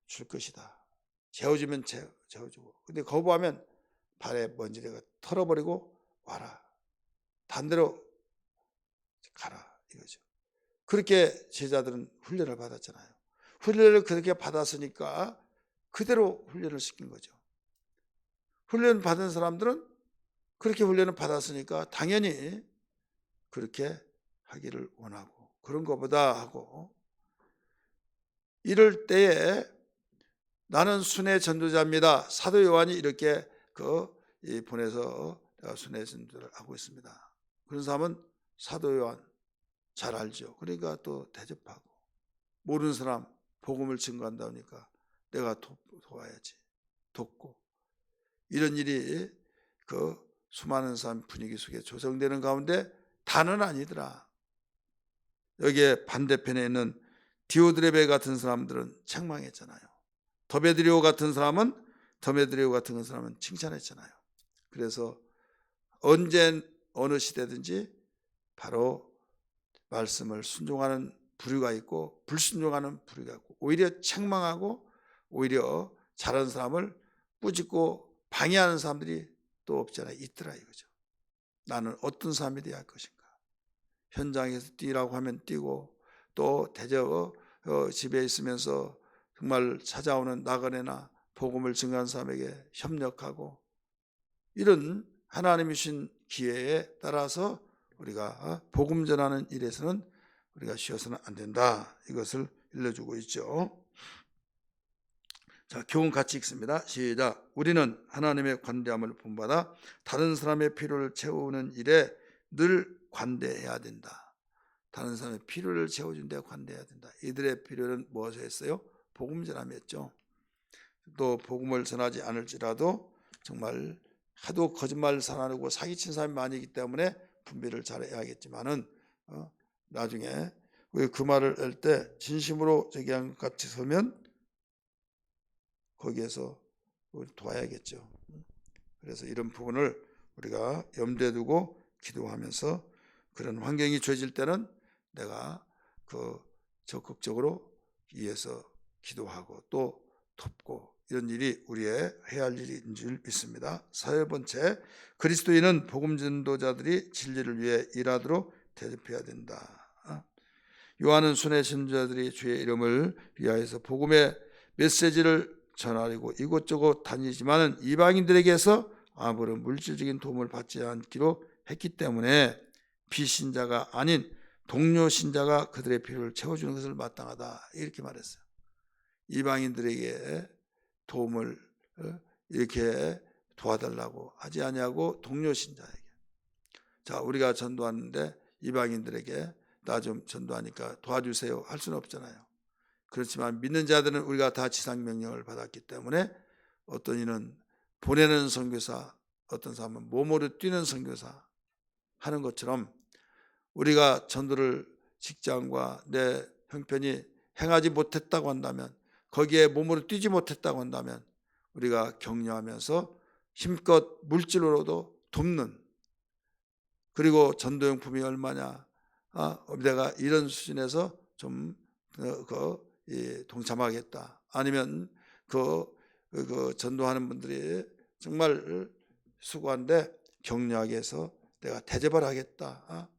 줄 것이다. 재워주면 재워주고. 근데 거부하면 발에 먼지를 털어버리고 와라. 반대로 가라. 이거죠. 그렇게 제자들은 훈련을 받았잖아요. 훈련을 그렇게 받았으니까 그대로 훈련을 시킨 거죠. 훈련 받은 사람들은 그렇게 훈련을 받았으니까 당연히 그렇게 하기를 원하고, 그런 것보다 하고, 이럴 때에 나는 순회 전도자입니다. 사도 요한이 이렇게 보내서 순회 전도를 하고 있습니다. 그런 사람은 사도 요한 잘 알죠. 그러니까 또 대접하고, 모르는 사람 복음을 증거한다 하니까 내가 도와야지. 돕고, 이런 일이 수많은 사람 분위기 속에 조성되는 가운데 다는 아니더라. 여기에 반대편에 있는 디오드레베 같은 사람들은 책망했잖아요. 더메드리오 같은 사람은 칭찬했잖아요. 그래서 언제 어느 시대든지 바로 말씀을 순종하는 부류가 있고 불순종하는 부류가 있고, 오히려 책망하고 오히려 잘하는 사람을 꾸짖고 방해하는 사람들이 또 없잖아요. 있더라 이거죠. 나는 어떤 사람이 되어야 할 것인가. 현장에서 뛰라고 하면 뛰고, 또 집에 있으면서 정말 찾아오는 나그네나 복음을 증거한 사람에게 협력하고 이런 하나님이 주신 기회에 따라서 우리가 복음 전하는 일에서는 우리가 쉬어서는 안 된다. 이것을 일러주고 있죠. 자, 교훈 같이 읽습니다. 시작. 우리는 하나님의 관대함을 본받아 다른 사람의 필요를 채우는 일에 늘 관대해야 된다. 다른 사람의 필요를 채워준 데 관대해야 된다. 이들의 필요는 무엇을 했어요? 복음 전함이었죠. 또 복음을 전하지 않을지라도 정말 하도 거짓말을 사나르고 사기친 사람이 많이 있기 때문에 분별을 잘해야겠지만은 나중에 그 말을 할 때 진심으로 저기한 것 같이 서면 거기에서 도와야겠죠. 그래서 이런 부분을 우리가 염두에 두고 기도하면서 그런 환경이 주어질 때는 내가 적극적으로 위해서 기도하고 또 돕고 이런 일이 우리의 해야 할 일인 줄 믿습니다. 세 번째, 그리스도인은 복음 전도자들이 진리를 위해 일하도록 대접해야 된다. 요한은 순회 신자들이 주의 이름을 위하여서 복음의 메시지를 전하려고 이곳저곳 다니지만은 이방인들에게서 아무런 물질적인 도움을 받지 않기로 했기 때문에 비신자가 아닌 동료 신자가 그들의 필요를 채워주는 것을 마땅하다 이렇게 말했어요. 이방인들에게 도움을 이렇게 도와달라고 하지 아니하고 동료 신자에게. 자, 우리가 전도하는데 이방인들에게 나 좀 전도하니까 도와주세요 할 수는 없잖아요. 그렇지만 믿는 자들은 우리가 다 지상명령을 받았기 때문에 어떤 이는 보내는 선교사, 어떤 사람은 몸으로 뛰는 선교사 하는 것처럼 우리가 전도를 직장과 내 형편이 행하지 못했다고 한다면, 거기에 몸으로 뛰지 못했다고 한다면 우리가 격려하면서 힘껏 물질로도 돕는, 그리고 전도용품이 얼마냐, 내가 이런 수준에서 좀 동참하겠다. 아니면 그 전도하는 분들이 정말 수고한데 격려하게 해서 내가 대접을 하겠다.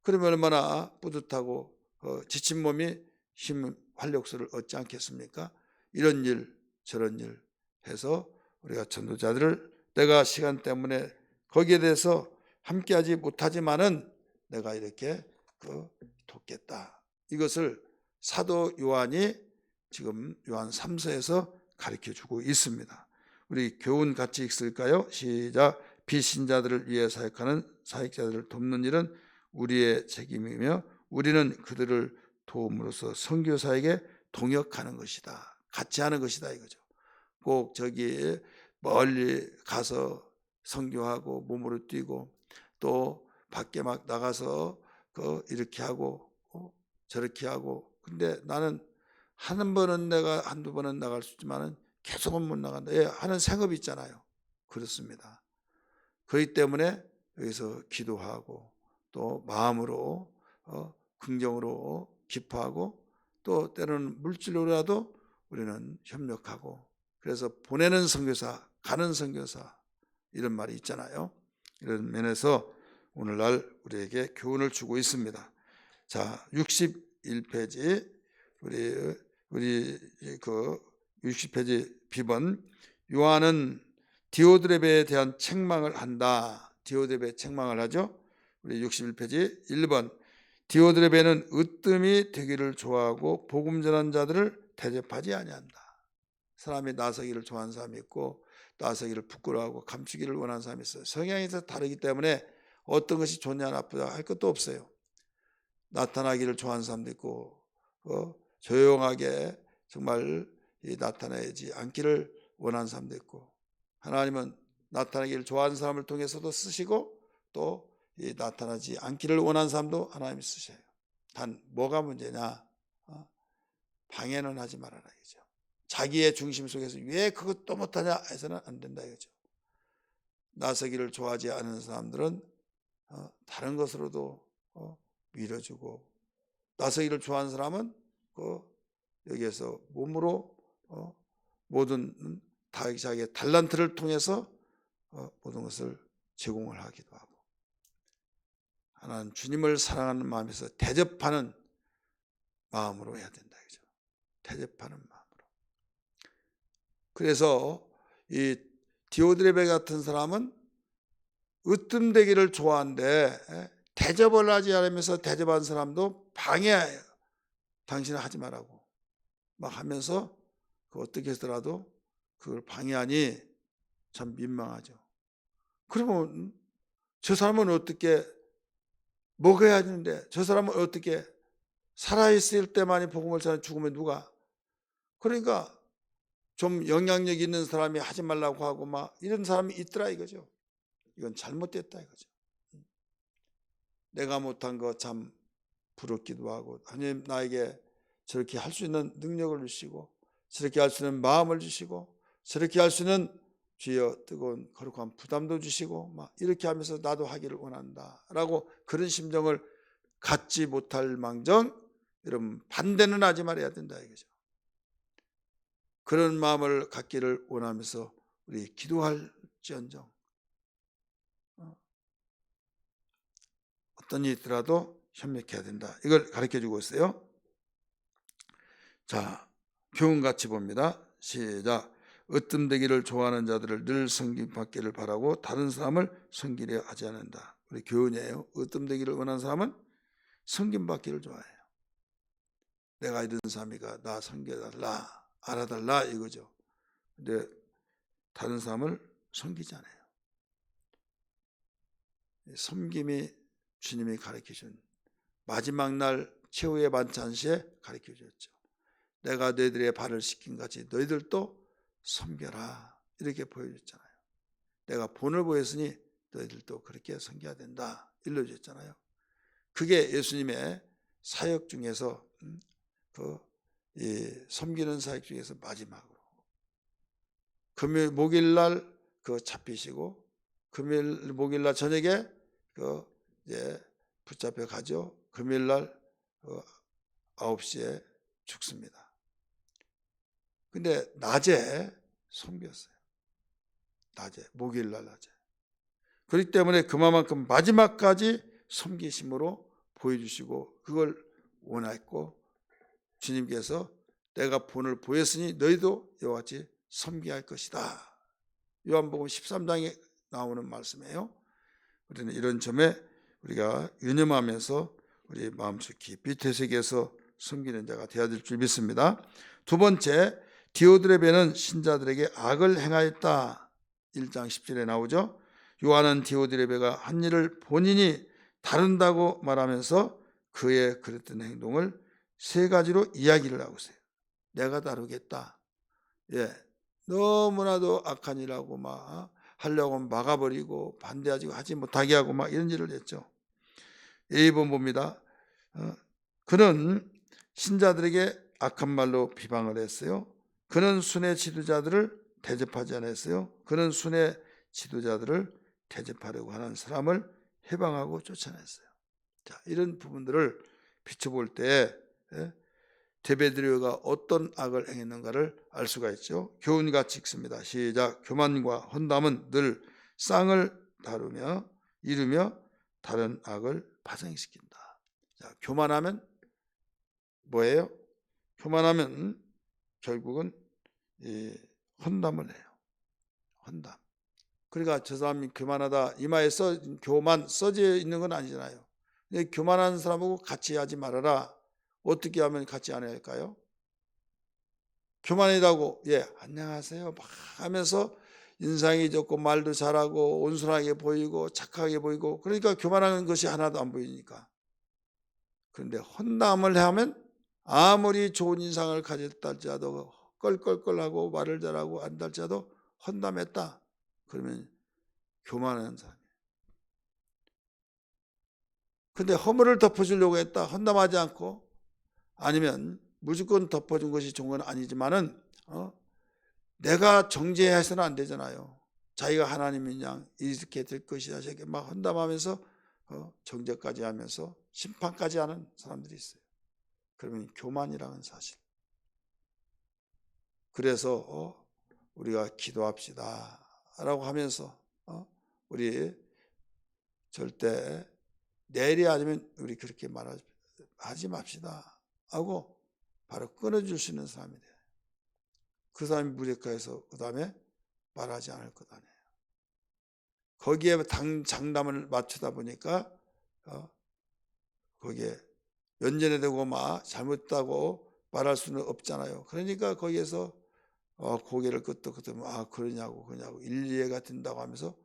그러면 얼마나 뿌듯하고 지친 몸이 활력소를 얻지 않겠습니까? 이런 일 저런 일 해서 우리가 전도자들을 내가 시간 때문에 거기에 대해서 함께하지 못하지만은 내가 이렇게 돕겠다. 이것을 사도 요한이 지금 요한 3서에서 가르쳐주고 있습니다. 우리 교훈 같이 읽을까요? 시작. 비신자들을 위해 사역하는 사역자들을 돕는 일은 우리의 책임이며 우리는 그들을 도움으로써 선교사에게 동역하는 것이다. 같이 하는 것이다 이거죠. 꼭 저기 멀리 가서 선교하고 몸으로 뛰고 또 밖에 막 나가서 이렇게 하고 저렇게 하고, 근데 나는 한 번은 내가 한두 번은 나갈 수 있지만은 계속은 못 나간다. 하는 생업이 있잖아요. 그렇습니다. 그렇기 때문에 여기서 기도하고 또 마음으로 긍정으로 기뻐하고 또 때로는 물질로라도 우리는 협력하고, 그래서 보내는 선교사, 가는 선교사 이런 말이 있잖아요. 이런 면에서 오늘날 우리에게 교훈을 주고 있습니다. 자, 61페이지 우리 60페이지 비번. 요한은 디오드레베에 대한 책망을 한다. 디오드레베 책망을 하죠. 우리 61페이지 1번. 디오드레베는 으뜸이 되기를 좋아하고 복음 전한 자들을 대접하지 아니한다. 사람이 나서기를 좋아하는 사람이 있고 나서기를 부끄러워하고 감추기를 원하는 사람이 있어요. 성향이 다르기 때문에 어떤 것이 좋냐 나쁘다 할 것도 없어요. 나타나기를 좋아하는 사람도 있고 조용하게 정말 나타나지 않기를 원하는 사람도 있고, 하나님은 나타나기를 좋아하는 사람을 통해서도 쓰시고 또 나타나지 않기를 원하는 사람도 하나님이 쓰셔요. 단 뭐가 문제냐? 방해는 하지 말아라 이거죠. 자기의 중심 속에서 왜 그것도 못하냐 해서는 안 된다 이거죠. 나서기를 좋아하지 않는 사람들은 다른 것으로도 밀어주고, 나서기를 좋아하는 사람은 여기에서 몸으로 모든 자기의 달란트를 통해서 모든 것을 제공을 하기도 하고, 하나님 주님을 사랑하는 마음에서 대접하는 마음으로 해야 된다 이거죠. 대접하는 마음으로. 그래서 이 디오드레베 같은 사람은 으뜸되기를 좋아하는데 대접을 하지 않으면서 대접한 사람도 방해해요. 당신은 하지 말라고 막 하면서 어떻게 해서라도 그걸 방해하니 참 민망하죠. 그러면 저 사람은 어떻게 먹어야 되는데, 저 사람은 어떻게 살아있을 때만이 복음을 전해 죽으면 누가? 그러니까 좀 영향력 있는 사람이 하지 말라고 하고 막 이런 사람이 있더라 이거죠. 이건 잘못됐다 이거죠. 내가 못한 거 참 부럽기도 하고, 하나님 나에게 저렇게 할 수 있는 능력을 주시고 저렇게 할 수 있는 마음을 주시고 저렇게 할 수 있는 주여 뜨거운 거룩한 부담도 주시고 막 이렇게 하면서 나도 하기를 원한다 라고 그런 심정을 갖지 못할 망정 여러분 반대는 하지 말아야 된다 이거죠. 그런 마음을 갖기를 원하면서 우리 기도할지언정 어떤 일이 있더라도 협력해야 된다. 이걸 가르쳐주고 있어요. 자, 교훈같이 봅니다. 시작. 으뜸되기를 좋아하는 자들을 늘 섬김받기를 바라고 다른 사람을 섬기려 하지 않는다. 우리 교훈이에요. 으뜸되기를 원하는 사람은 섬김받기를 좋아해요. 내가 이런 사람이가 나 섬겨달라, 알아달라 이거죠. 근데 다른 사람을 섬기지 않아요. 섬김이 주님이 가르쳐준 마지막 날 최후의 반찬 시에 가르쳐줬죠. 내가 너희들의 발을 씻긴 같이 너희들도 섬겨라 이렇게 보여줬잖아요. 내가 본을 보였으니 너희들도 그렇게 섬겨야 된다 일러줬잖아요. 그게 예수님의 사역 중에서 섬기는 사역 중에서 마지막으로 금요일 목요일날 잡히시고 금요일 목요일날 저녁에 이제 붙잡혀 가죠. 금요일날 9시에 죽습니다. 근데 낮에 섬겼어요. 낮에 목요일날 낮에. 그렇기 때문에 그만큼 마지막까지 섬기심으로 보여주시고 그걸 원했고 주님께서 내가 본을 보였으니 너희도 이와 같이 섬겨야 할 것이다. 요한복음 13장에 나오는 말씀이에요. 우리는 이런 점에 우리가 유념하면서 우리 마음속 깊이 되새겨서 섬기는 자가 되어야 될 줄 믿습니다. 두 번째, 디오드레베는 신자들에게 악을 행하였다. 1장 10절에 나오죠. 요한은 디오드레베가 한 일을 본인이 다룬다고 말하면서 그의 그랬던 행동을 세 가지로 이야기를 하고 있어요. 내가 다루겠다. 너무나도 악한 일하고 막 하려고 막아버리고 하지 못하게 하고 막 이런 일을 했죠. A번 봅니다. 그는 신자들에게 악한 말로 비방을 했어요. 그는 순회 지도자들을 대접하지 않았어요. 그는 순회 지도자들을 대접하려고 하는 사람을 해방하고 쫓아냈어요. 자, 이런 부분들을 비춰볼 때 데메드리오가 어떤 악을 행했는가를 알 수가 있죠. 교훈같이 읽습니다. 시작. 교만과 헌담은 늘 쌍을 이루며 다른 악을 발생시킨다. 자, 교만하면 뭐예요? 교만하면 결국은 헌담을 해요. 헌담. 그러니까 저 사람이 교만하다 이마에 교만 써져 있는 건 아니잖아요. 근데 교만한 사람하고 같이 하지 말아라. 어떻게 하면 같이 안 할까요? 교만이라고 안녕하세요 막 하면서 인상이 좋고 말도 잘하고 온순하게 보이고 착하게 보이고 그러니까 교만하는 것이 하나도 안 보이니까. 그런데 헌담을 하면 아무리 좋은 인상을 가졌다 할지라도 껄껄껄하고 말을 잘하고 안다 할지라도 헌담했다. 그러면 교만한 사람이에요. 근데 허물을 덮어주려고 했다. 헌담하지 않고 아니면 무조건 덮어준 것이 좋은 건 아니지만은 내가 정죄해서는 안 되잖아요. 자기가 하나님인 양 이렇게 될 것이다 저렇게 막 헌담하면서 정죄까지 하면서 심판까지 하는 사람들이 있어요. 그러면 교만이라는 사실. 그래서 우리가 기도합시다 라고 하면서 우리 절대 내일이 아니면 우리 그렇게 말하지 맙시다 하고 바로 끊어줄 수 있는 사람이 돼요. 그 사람이 무력화해서 그 다음에 말하지 않을 것 아니에요. 거기에 장담을 맞추다 보니까 거기에 연전에 되고 막 잘못했다고 말할 수는 없잖아요. 그러니까 거기에서 고개를 끄덕끄덕 그러냐고 일리해가 된다고 하면서,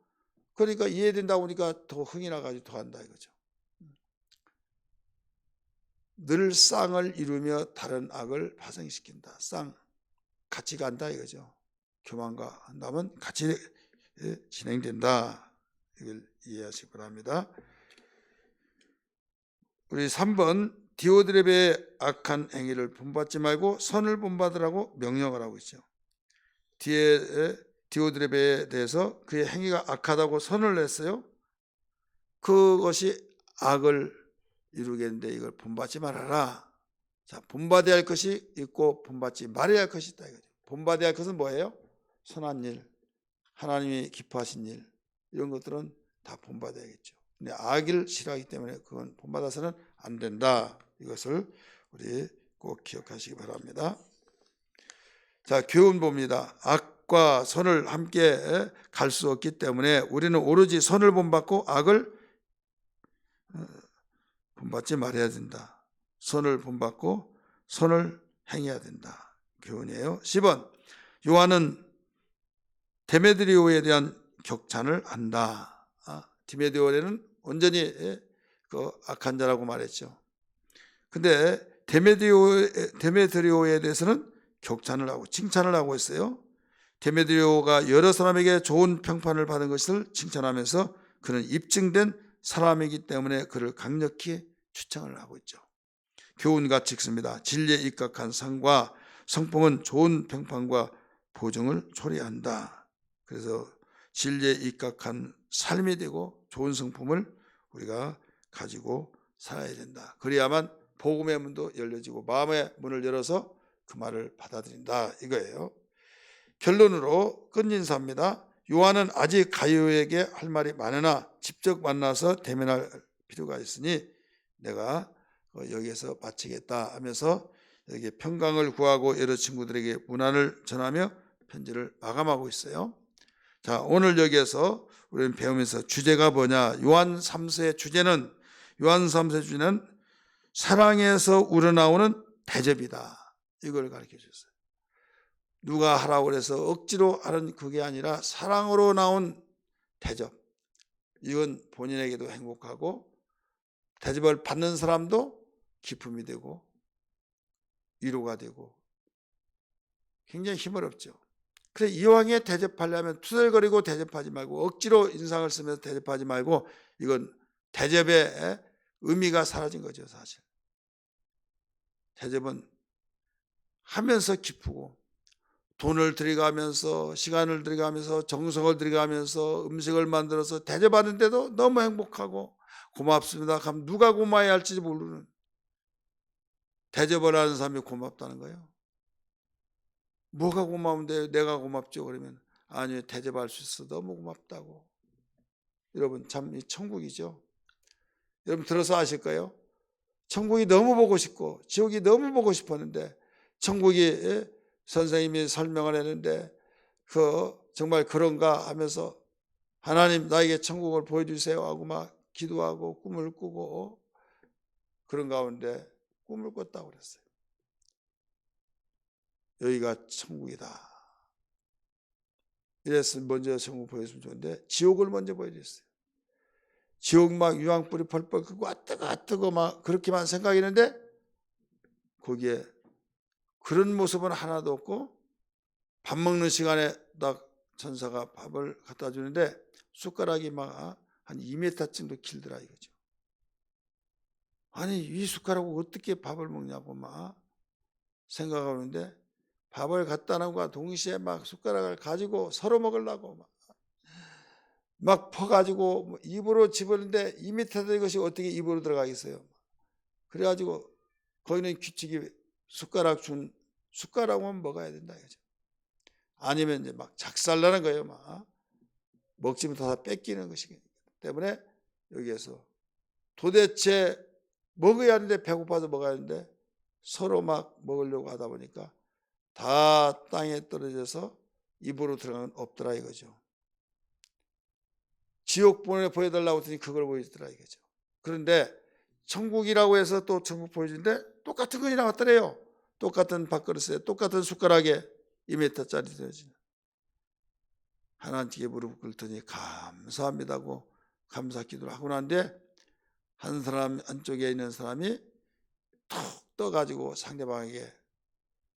그러니까 이해된다고 하니까 더 흥이 나가지고 더 한다 이거죠. 늘 쌍을 이루며 다른 악을 발생시킨다. 쌍 같이 간다 이거죠. 교만과 한다면 같이 진행된다. 이걸 이해하시기 바랍니다. 우리 3번 디오드렙의 악한 행위를 본받지 말고 선을 본받으라고 명령을 하고 있죠. 뒤에 디오드렙에 대해서 그의 행위가 악하다고 선을 냈어요. 그것이 악을 이루겠는데 이걸 본받지 말아라. 자, 본받아야 할 것이 있고 본받지 말아야 할 것이 있다 이거죠. 본받아야 할 것은 뭐예요? 선한 일, 하나님이 기뻐하신 일, 이런 것들은 다 본받아야겠죠. 근데 악을 싫어하기 때문에 그건 본받아서는 안 된다. 이것을 우리 꼭 기억하시기 바랍니다. 자, 교훈 봅니다. 악과 선을 함께 갈 수 없기 때문에 우리는 오로지 선을 본받고 악을 본받지 말아야 된다. 선을 본받고 선을 행해야 된다. 교훈이에요. 10번 요한은 데메드리오에 대한 격찬을 한다. 디메드리오는 온전히 그 악한 자라고 말했죠. 근데 데메드리오에 대해서는 격찬을 하고 칭찬을 하고 있어요. 데메드리오가 여러 사람에게 좋은 평판을 받은 것을 칭찬하면서 그는 입증된 사람이기 때문에 그를 강력히 추천을 하고 있죠. 교훈같이 읽습니다. 진리에 입각한 상과 성품은 좋은 평판과 보증을 초래한다. 그래서 진리에 입각한 삶이 되고 좋은 성품을 우리가 가지고 살아야 된다. 그래야만 복음의 문도 열려지고 마음의 문을 열어서 그 말을 받아들인다 이거예요. 결론으로 끝인사입니다. 요한은 아직 가이오에게 할 말이 많으나 직접 만나서 대면할 필요가 있으니 내가 여기에서 마치겠다 하면서 여기 평강을 구하고 여러 친구들에게 문안을 전하며 편지를 마감하고 있어요. 자, 오늘 여기에서 우리는 배우면서 주제가 뭐냐? 요한 3서의 주제는 사랑에서 우러나오는 대접이다. 이걸 가르쳐 줬어요. 누가 하라고 해서 억지로 하는 그게 아니라 사랑으로 나온 대접. 이건 본인에게도 행복하고 대접을 받는 사람도 기쁨이 되고 위로가 되고 굉장히 힘을 얻죠. 그래서 이왕에 대접하려면 투덜거리고 대접하지 말고 억지로 인상을 쓰면서 대접하지 말고, 이건 대접의 의미가 사라진 거죠. 사실 대접은 하면서 기쁘고 돈을 들여가면서 시간을 들여가면서 정성을 들여가면서 음식을 만들어서 대접하는데도 너무 행복하고 고맙습니다 하면 누가 고마워야 할지 모르는, 대접을 하는 사람이 고맙다는 거예요. 뭐가 고마운데 내가 고맙죠? 그러면 아니요, 대접할 수 있어 너무 고맙다고. 여러분 참 이 천국이죠. 여러분 들어서 아실까요? 천국이 너무 보고 싶고 지옥이 너무 보고 싶었는데 천국이 선생님이 설명을 했는데 정말 그런가 하면서 하나님 나에게 천국을 보여주세요 하고 막 기도하고 꿈을 꾸고 그런 가운데 꿈을 꿨다고 그랬어요. 여기가 천국이다. 이래서 먼저 천국 보여주면 좋은데 지옥을 먼저 보여줬어요. 지옥 막 유황불이 펄펄 끓고 뜨거 막 그렇게만 생각했는데 거기에 그런 모습은 하나도 없고 밥 먹는 시간에 딱 천사가 밥을 갖다 주는데 숟가락이 막 한 2m쯤도 길더라 이거죠. 아니 이 숟가락으로 어떻게 밥을 먹냐고 막 생각하는데 밥을 갖다 놓은과 동시에 막 숟가락을 가지고 서로 먹으려고 막 퍼가지고 입으로 집었는데 2m 되는 것이 어떻게 입으로 들어가겠어요. 그래가지고 거기는 규칙이 숟가락만 먹어야 된다 이거죠. 아니면 이제 막 작살나는 거예요. 막 먹지 못하다 뺏기는 것이기 때문에 여기에서 도대체 먹어야 하는데 배고파서 먹어야 하는데 서로 막 먹으려고 하다 보니까 다 땅에 떨어져서 입으로 들어가는 없더라 이거죠. 지옥 보여달라고 했더니 그걸 보여주더라 이거죠. 그런데 천국이라고 해서 또 천국 보여주는데 똑같은 것이 나왔더래요. 똑같은 밥그릇에 똑같은 숟가락에 2m짜리 들어지는. 하나님께 무릎 꿇더니 감사합니다고 감사 기도를 하고 난데 한 사람 안쪽에 있는 사람이 툭 떠가지고 상대방에게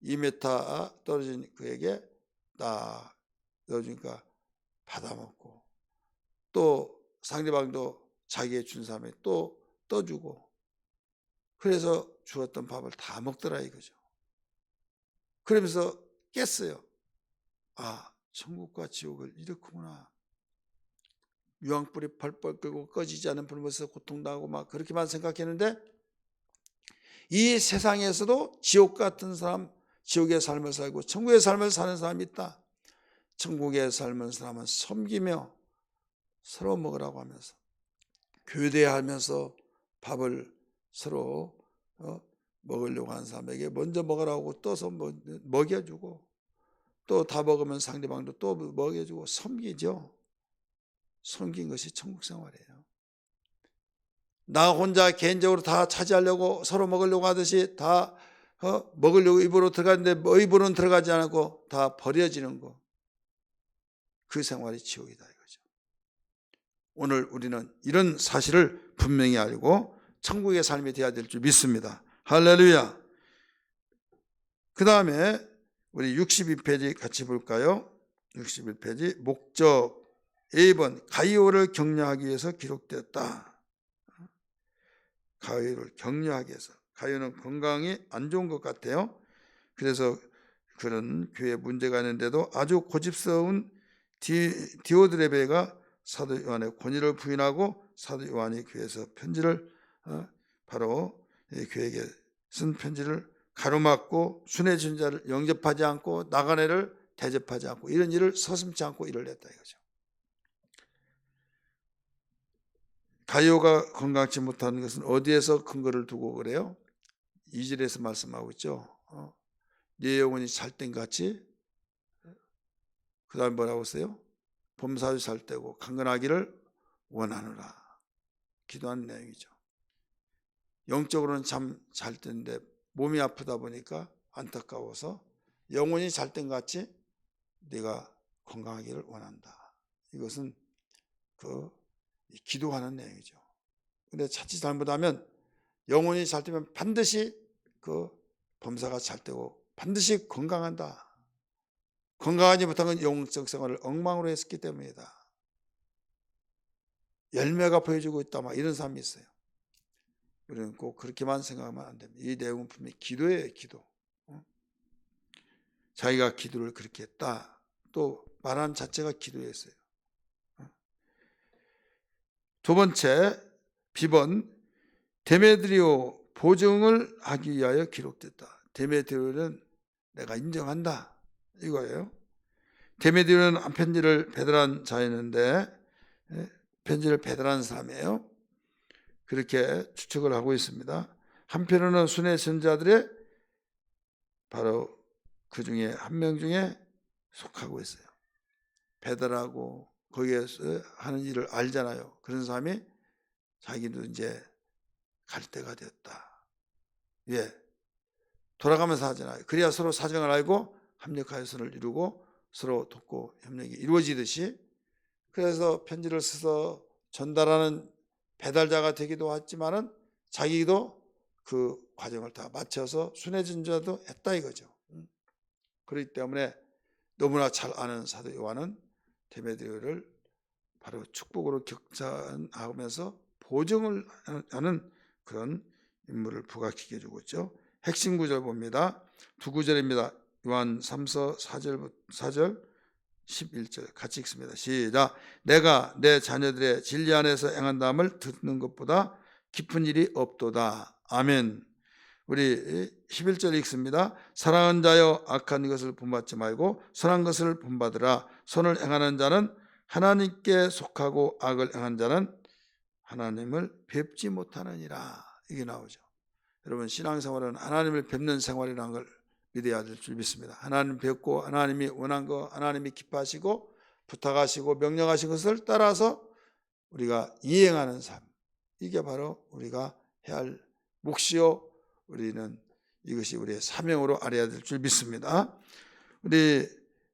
2m 떨어진 그에게 딱 넣어주니까 받아먹고 또 상대방도 자기의 준 사람에 또 떠주고 그래서 주었던 밥을 다 먹더라 이거죠. 그러면서 깼어요. 아, 천국과 지옥을 이렇구나. 유황불이 펄펄 끓고 꺼지지 않은 불못에서 고통당하고 막 그렇게만 생각했는데 이 세상에서도 지옥 같은 사람, 지옥의 삶을 살고 천국의 삶을 사는 사람이 있다. 천국의 삶을 사람은 섬기며 서로 먹으라고 하면서 교대하면서 밥을 서로 먹으려고 하는 사람에게 먼저 먹으라고 떠서 먹여주고 또 다 먹으면 상대방도 또 먹여주고 섬기죠. 섬긴 것이 천국 생활이에요. 나 혼자 개인적으로 다 차지하려고 서로 먹으려고 하듯이 다 먹으려고 입으로 들어갔는데 입으로는 들어가지 않고 다 버려지는 거. 그 생활이 지옥이다 이거죠. 오늘 우리는 이런 사실을 분명히 알고 천국의 삶이 되어야 될 줄 믿습니다. 할렐루야. 그 다음에 우리 62페이지 같이 볼까요? 61페이지 목적 A번 가이오를 격려하기 위해서 기록되었다. 가이오를 격려하기 위해서. 가이오는 건강이 안 좋은 것 같아요. 그래서 그런 교회에 문제가 있는데도 아주 고집스러운 디오드레베가 사도 요한의 권위를 부인하고 사도 요한이 교회에서 편지를 바로 교회에게 쓴 편지를 가로막고 순회준 자를 영접하지 않고 나간 애를 대접하지 않고 이런 일을 서슴지 않고 일을 했다 이거죠. 가이오가 건강치 못하는 것은 어디에서 근거를 두고 그래요? 2절에서 말씀하고 있죠. 네 영혼이 살땡같이 그 다음 뭐라고 했어요? 범사에 살때고 강건하기를 원하노라. 기도하는 내용이죠. 영적으로는 참 살때인데 몸이 아프다 보니까 안타까워서 영혼이 살땡같이 네가 건강하기를 원한다. 이것은 기도하는 내용이죠. 근데 자칫 잘못하면 영혼이 잘 되면 반드시 범사가 잘 되고 반드시 건강한다. 건강하지 못한 영적 생활을 엉망으로 했기 때문이다. 열매가 보여주고 있다. 막 이런 사람이 있어요. 우리는 꼭 그렇게만 생각하면 안 됩니다. 이 내용은 분명히 기도예요, 기도. 자기가 기도를 그렇게 했다. 또 말하는 자체가 기도였어요. 두 번째, 비번 데메드리오 보증을 하기 위하여 기록됐다. 데메드리오는 내가 인정한다. 이거예요. 데메드리오는 편지를 배달한 자였는데 편지를 배달한 사람이에요. 그렇게 추측을 하고 있습니다. 한편으로는 순회 선자들의 바로 그 중에 한 명 중에 속하고 있어요. 배달하고 거기에서 하는 일을 알잖아요. 그런 사람이 자기도 이제 갈 때가 되었다. 왜? 돌아가면서 하잖아요. 그래야 서로 사정을 알고 합력하여 선을 이루고 서로 돕고 협력이 이루어지듯이 그래서 편지를 써서 전달하는 배달자가 되기도 했지만은 자기도 그 과정을 다 마쳐서 순회전자도 했다 이거죠. 그렇기 때문에 너무나 잘 아는 사도 요한은 데메드리오를 바로 축복으로 격찬하면서 보증을 하는 그런 인물을 부각시켜 주고 있죠. 핵심 구절 봅니다. 두 구절입니다. 요한 3서 4절 11절 같이 읽습니다. 시작. 내가 내 자녀들의 진리 안에서 행한다함을 듣는 것보다 깊은 일이 없도다. 아멘. 우리 11절 읽습니다. 사랑하는 자여 악한 것을 본받지 말고 선한 것을 본받으라. 선을 행하는 자는 하나님께 속하고 악을 행한 자는 하나님을 뵙지 못하느니라. 이게 나오죠. 여러분 신앙생활은 하나님을 뵙는 생활이라는 걸 믿어야 될 줄 믿습니다. 하나님 뵙고 하나님이 원한 거, 하나님이 기뻐하시고 부탁하시고 명령하신 것을 따라서 우리가 이행하는 삶, 이게 바로 우리가 해야 할 몫이요, 우리는 이것이 우리의 사명으로 알아야 될 줄 믿습니다. 우리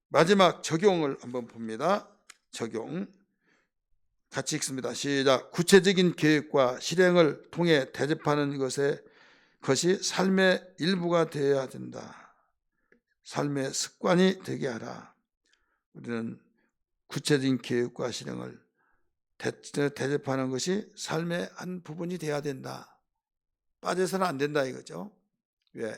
마지막 적용을 한번 봅니다. 적용 같이 읽습니다. 시작. 구체적인 계획과 실행을 통해 대접하는 것이 삶의 일부가 되어야 된다. 삶의 습관이 되게 하라. 우리는 구체적인 계획과 실행을 대접하는 것이 삶의 한 부분이 되어야 된다. 빠져서는 안 된다 이거죠. 왜?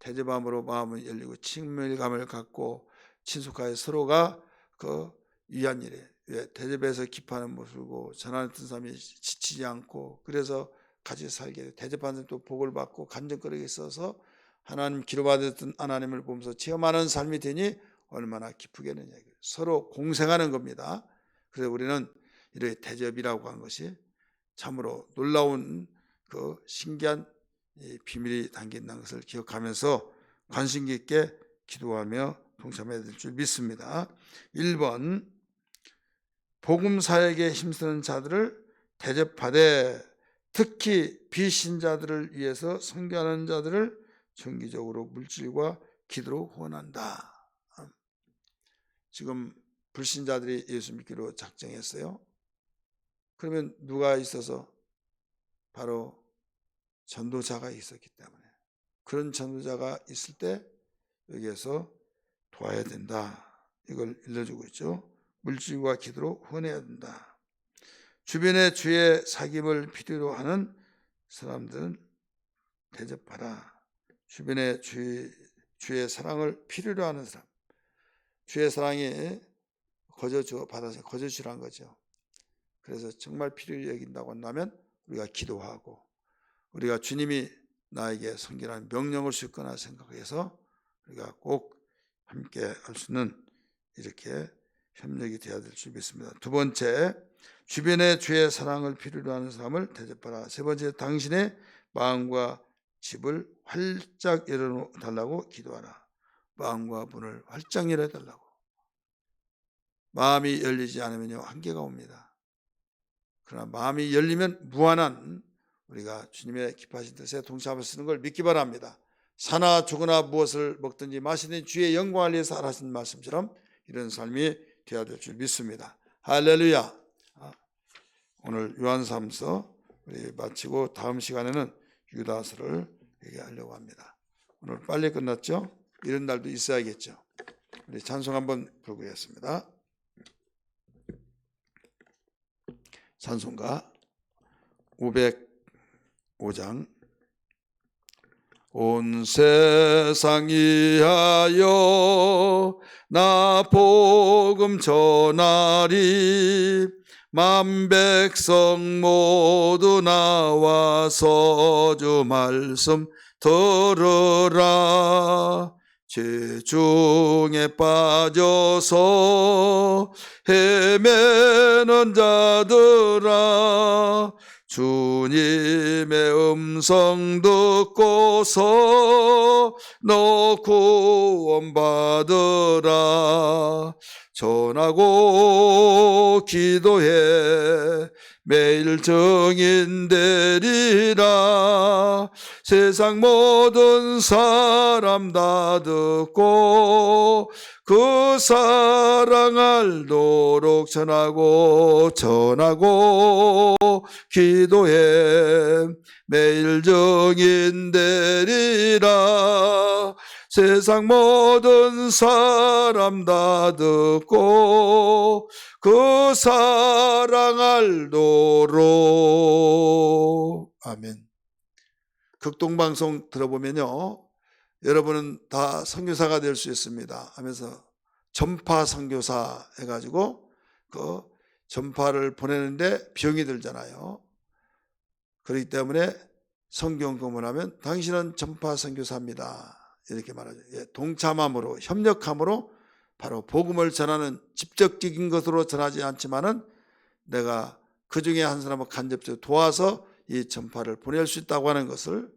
대접함으로 마음을 열리고 친밀감을 갖고 친숙하게 서로가 그 위한 일에, 왜? 대접해서 기뻐하는 모습이고 전하는 사람이 지치지 않고, 그래서 같이 살게 돼. 대접하는 사람이 또 복을 받고 간증거리에 있어서 하나님 기도받았던 하나님을 보면서 체험하는 삶이 되니 얼마나 기쁘겠느냐. 서로 공생하는 겁니다. 그래서 우리는 이렇게 대접이라고 하는 것이 참으로 놀라운 그 신기한 비밀이 담긴다는 것을 기억하면서 관심 깊게 기도하며 동참해야 될 줄 믿습니다. 1번, 복음 사역에 힘쓰는 자들을 대접하되 특히 비신자들을 위해서 선교하는 자들을 정기적으로 물질과 기도로 후원한다. 지금 불신자들이 예수 믿기로 작정했어요. 그러면 누가 있어서? 바로 전도자가 있었기 때문에, 그런 전도자가 있을 때 여기에서 도와야 된다. 이걸 일러주고 있죠. 물질과 기도로 후원해야 된다. 주변에 주의 사귐을 필요로 하는 사람들은 대접하라. 주변에 주의 사랑을 필요로 하는 사람, 주의 사랑이 받아서 거저주란 거죠. 그래서 정말 필요히 여긴다고 한다면 우리가 기도하고, 우리가 주님이 나에게 섬기라는 명령을 줄 거나 생각해서 우리가 꼭 함께 할 수 있는 이렇게 협력이 되어야 될 줄 믿습니다. 두 번째, 주변에 주의 사랑을 필요로 하는 사람을 대접하라. 세 번째, 당신의 마음과 집을 활짝 열어달라고 기도하라. 마음과 문을 활짝 열어달라고. 마음이 열리지 않으면 한계가 옵니다. 그러나 마음이 열리면 무한한 우리가 주님의 기뻐하신 뜻에 동참할 수 있는 걸 믿기 바랍니다. 사나 죽으나 무엇을 먹든지 마시든지 주의 영광을 위해서 하라신 말씀처럼 이런 삶이 되어야 될 줄 믿습니다. 할렐루야. 오늘 요한삼서 우리 마치고 다음 시간에는 유다서를 얘기하려고 합니다. 오늘 빨리 끝났죠? 이런 날도 있어야겠죠. 우리 찬송 한번 부르겠습니다. 찬송가 505장. 온 세상 위하여 나 복음 전하리. 만 백성 모두 나와서 주 말씀 들으라. 죄 중에 빠져서 헤매는 자들아, 주님의 음성 듣고서 너 구원받으라. 전하고 기도해 매일 증인 되리라. 세상 모든 사람 다 듣고 그 사랑 알도록 전하고 기도해 매일 증인 되리라. 세상 모든 사람 다 듣고 그 사랑 알도록. 아멘. 극동방송 들어보면요, 여러분은 다 선교사가 될 수 있습니다 하면서 전파 선교사 해가지고 그 전파를 보내는데 비용이 들잖아요. 그렇기 때문에 성경공부를 하면 당신은 전파 선교사입니다 이렇게 말하죠. 동참함으로, 협력함으로 바로 복음을 전하는, 직접적인 것으로 전하지 않지만은 내가 그 중에 한 사람을 간접적으로 도와서 이 전파를 보낼 수 있다고 하는 것을,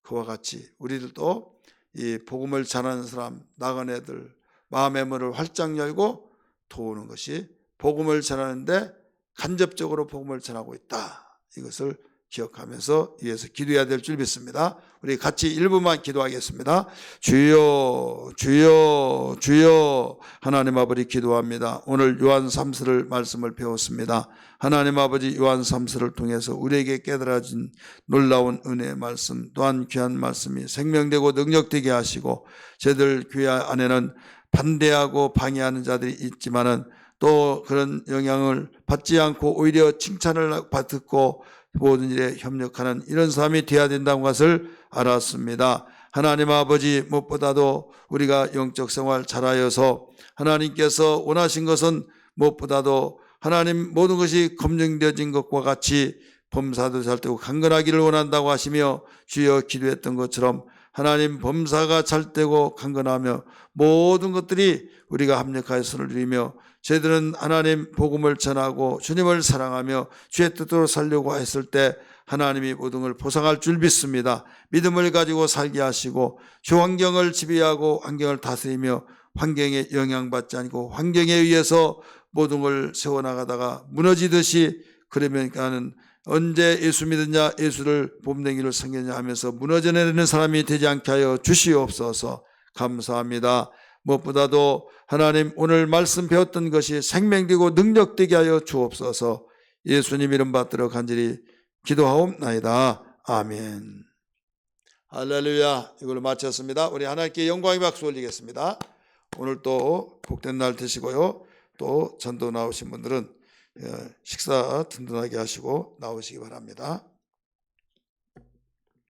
그와 같이 우리들도 이 복음을 전하는 사람, 나그네들 마음의 문을 활짝 열고 도우는 것이 복음을 전하는데 간접적으로 복음을 전하고 있다. 이것을 기억하면서 위에서 기도해야 될 줄 믿습니다. 우리 같이 1분만 기도하겠습니다. 주여 주여 주여. 하나님 아버지 기도합니다. 오늘 요한 3서를 말씀을 배웠습니다. 하나님 아버지 요한 3서를 통해서 우리에게 깨달아진 놀라운 은혜의 말씀, 또한 귀한 말씀이 생명되고 능력되게 하시고, 저희들 교회 안에는 반대하고 방해하는 자들이 있지만은 또 그런 영향을 받지 않고 오히려 칭찬을 받고 모든 일에 협력하는 이런 사람이 되어야 된다는 것을 알았습니다. 하나님 아버지, 무엇보다도 우리가 영적 생활 잘하여서 하나님께서 원하신 것은 무엇보다도 하나님 모든 것이 검증되어진 것과 같이 범사도 잘되고 강건하기를 원한다고 하시며, 주여 기도했던 것처럼 하나님 범사가 잘되고 강건하며 모든 것들이 우리가 합력하여 선을 이루며, 저희들은 하나님 복음을 전하고 주님을 사랑하며 주의 뜻대로 살려고 했을 때 하나님이 모든 걸 보상할 줄 믿습니다. 믿음을 가지고 살게 하시고 주 환경을 지배하고 환경을 다스리며 환경에 영향받지 않고 환경에 의해서 모든 걸 세워나가다가 무너지듯이, 그러면은 언제 예수 믿느냐, 예수를 봄냉이를 섬기느냐 하면서 무너져내는 사람이 되지 않게 하여 주시옵소서. 감사합니다. 무엇보다도 하나님 오늘 말씀 배웠던 것이 생명되고 능력되게 하여 주옵소서. 예수님 이름 받들어 간절히 기도하옵나이다. 아멘. 할렐루야. 이걸로 마쳤습니다. 우리 하나님께 영광의 박수 올리겠습니다. 오늘 또 복된 날 되시고요. 또 전도 나오신 분들은 식사 든든하게 하시고 나오시기 바랍니다.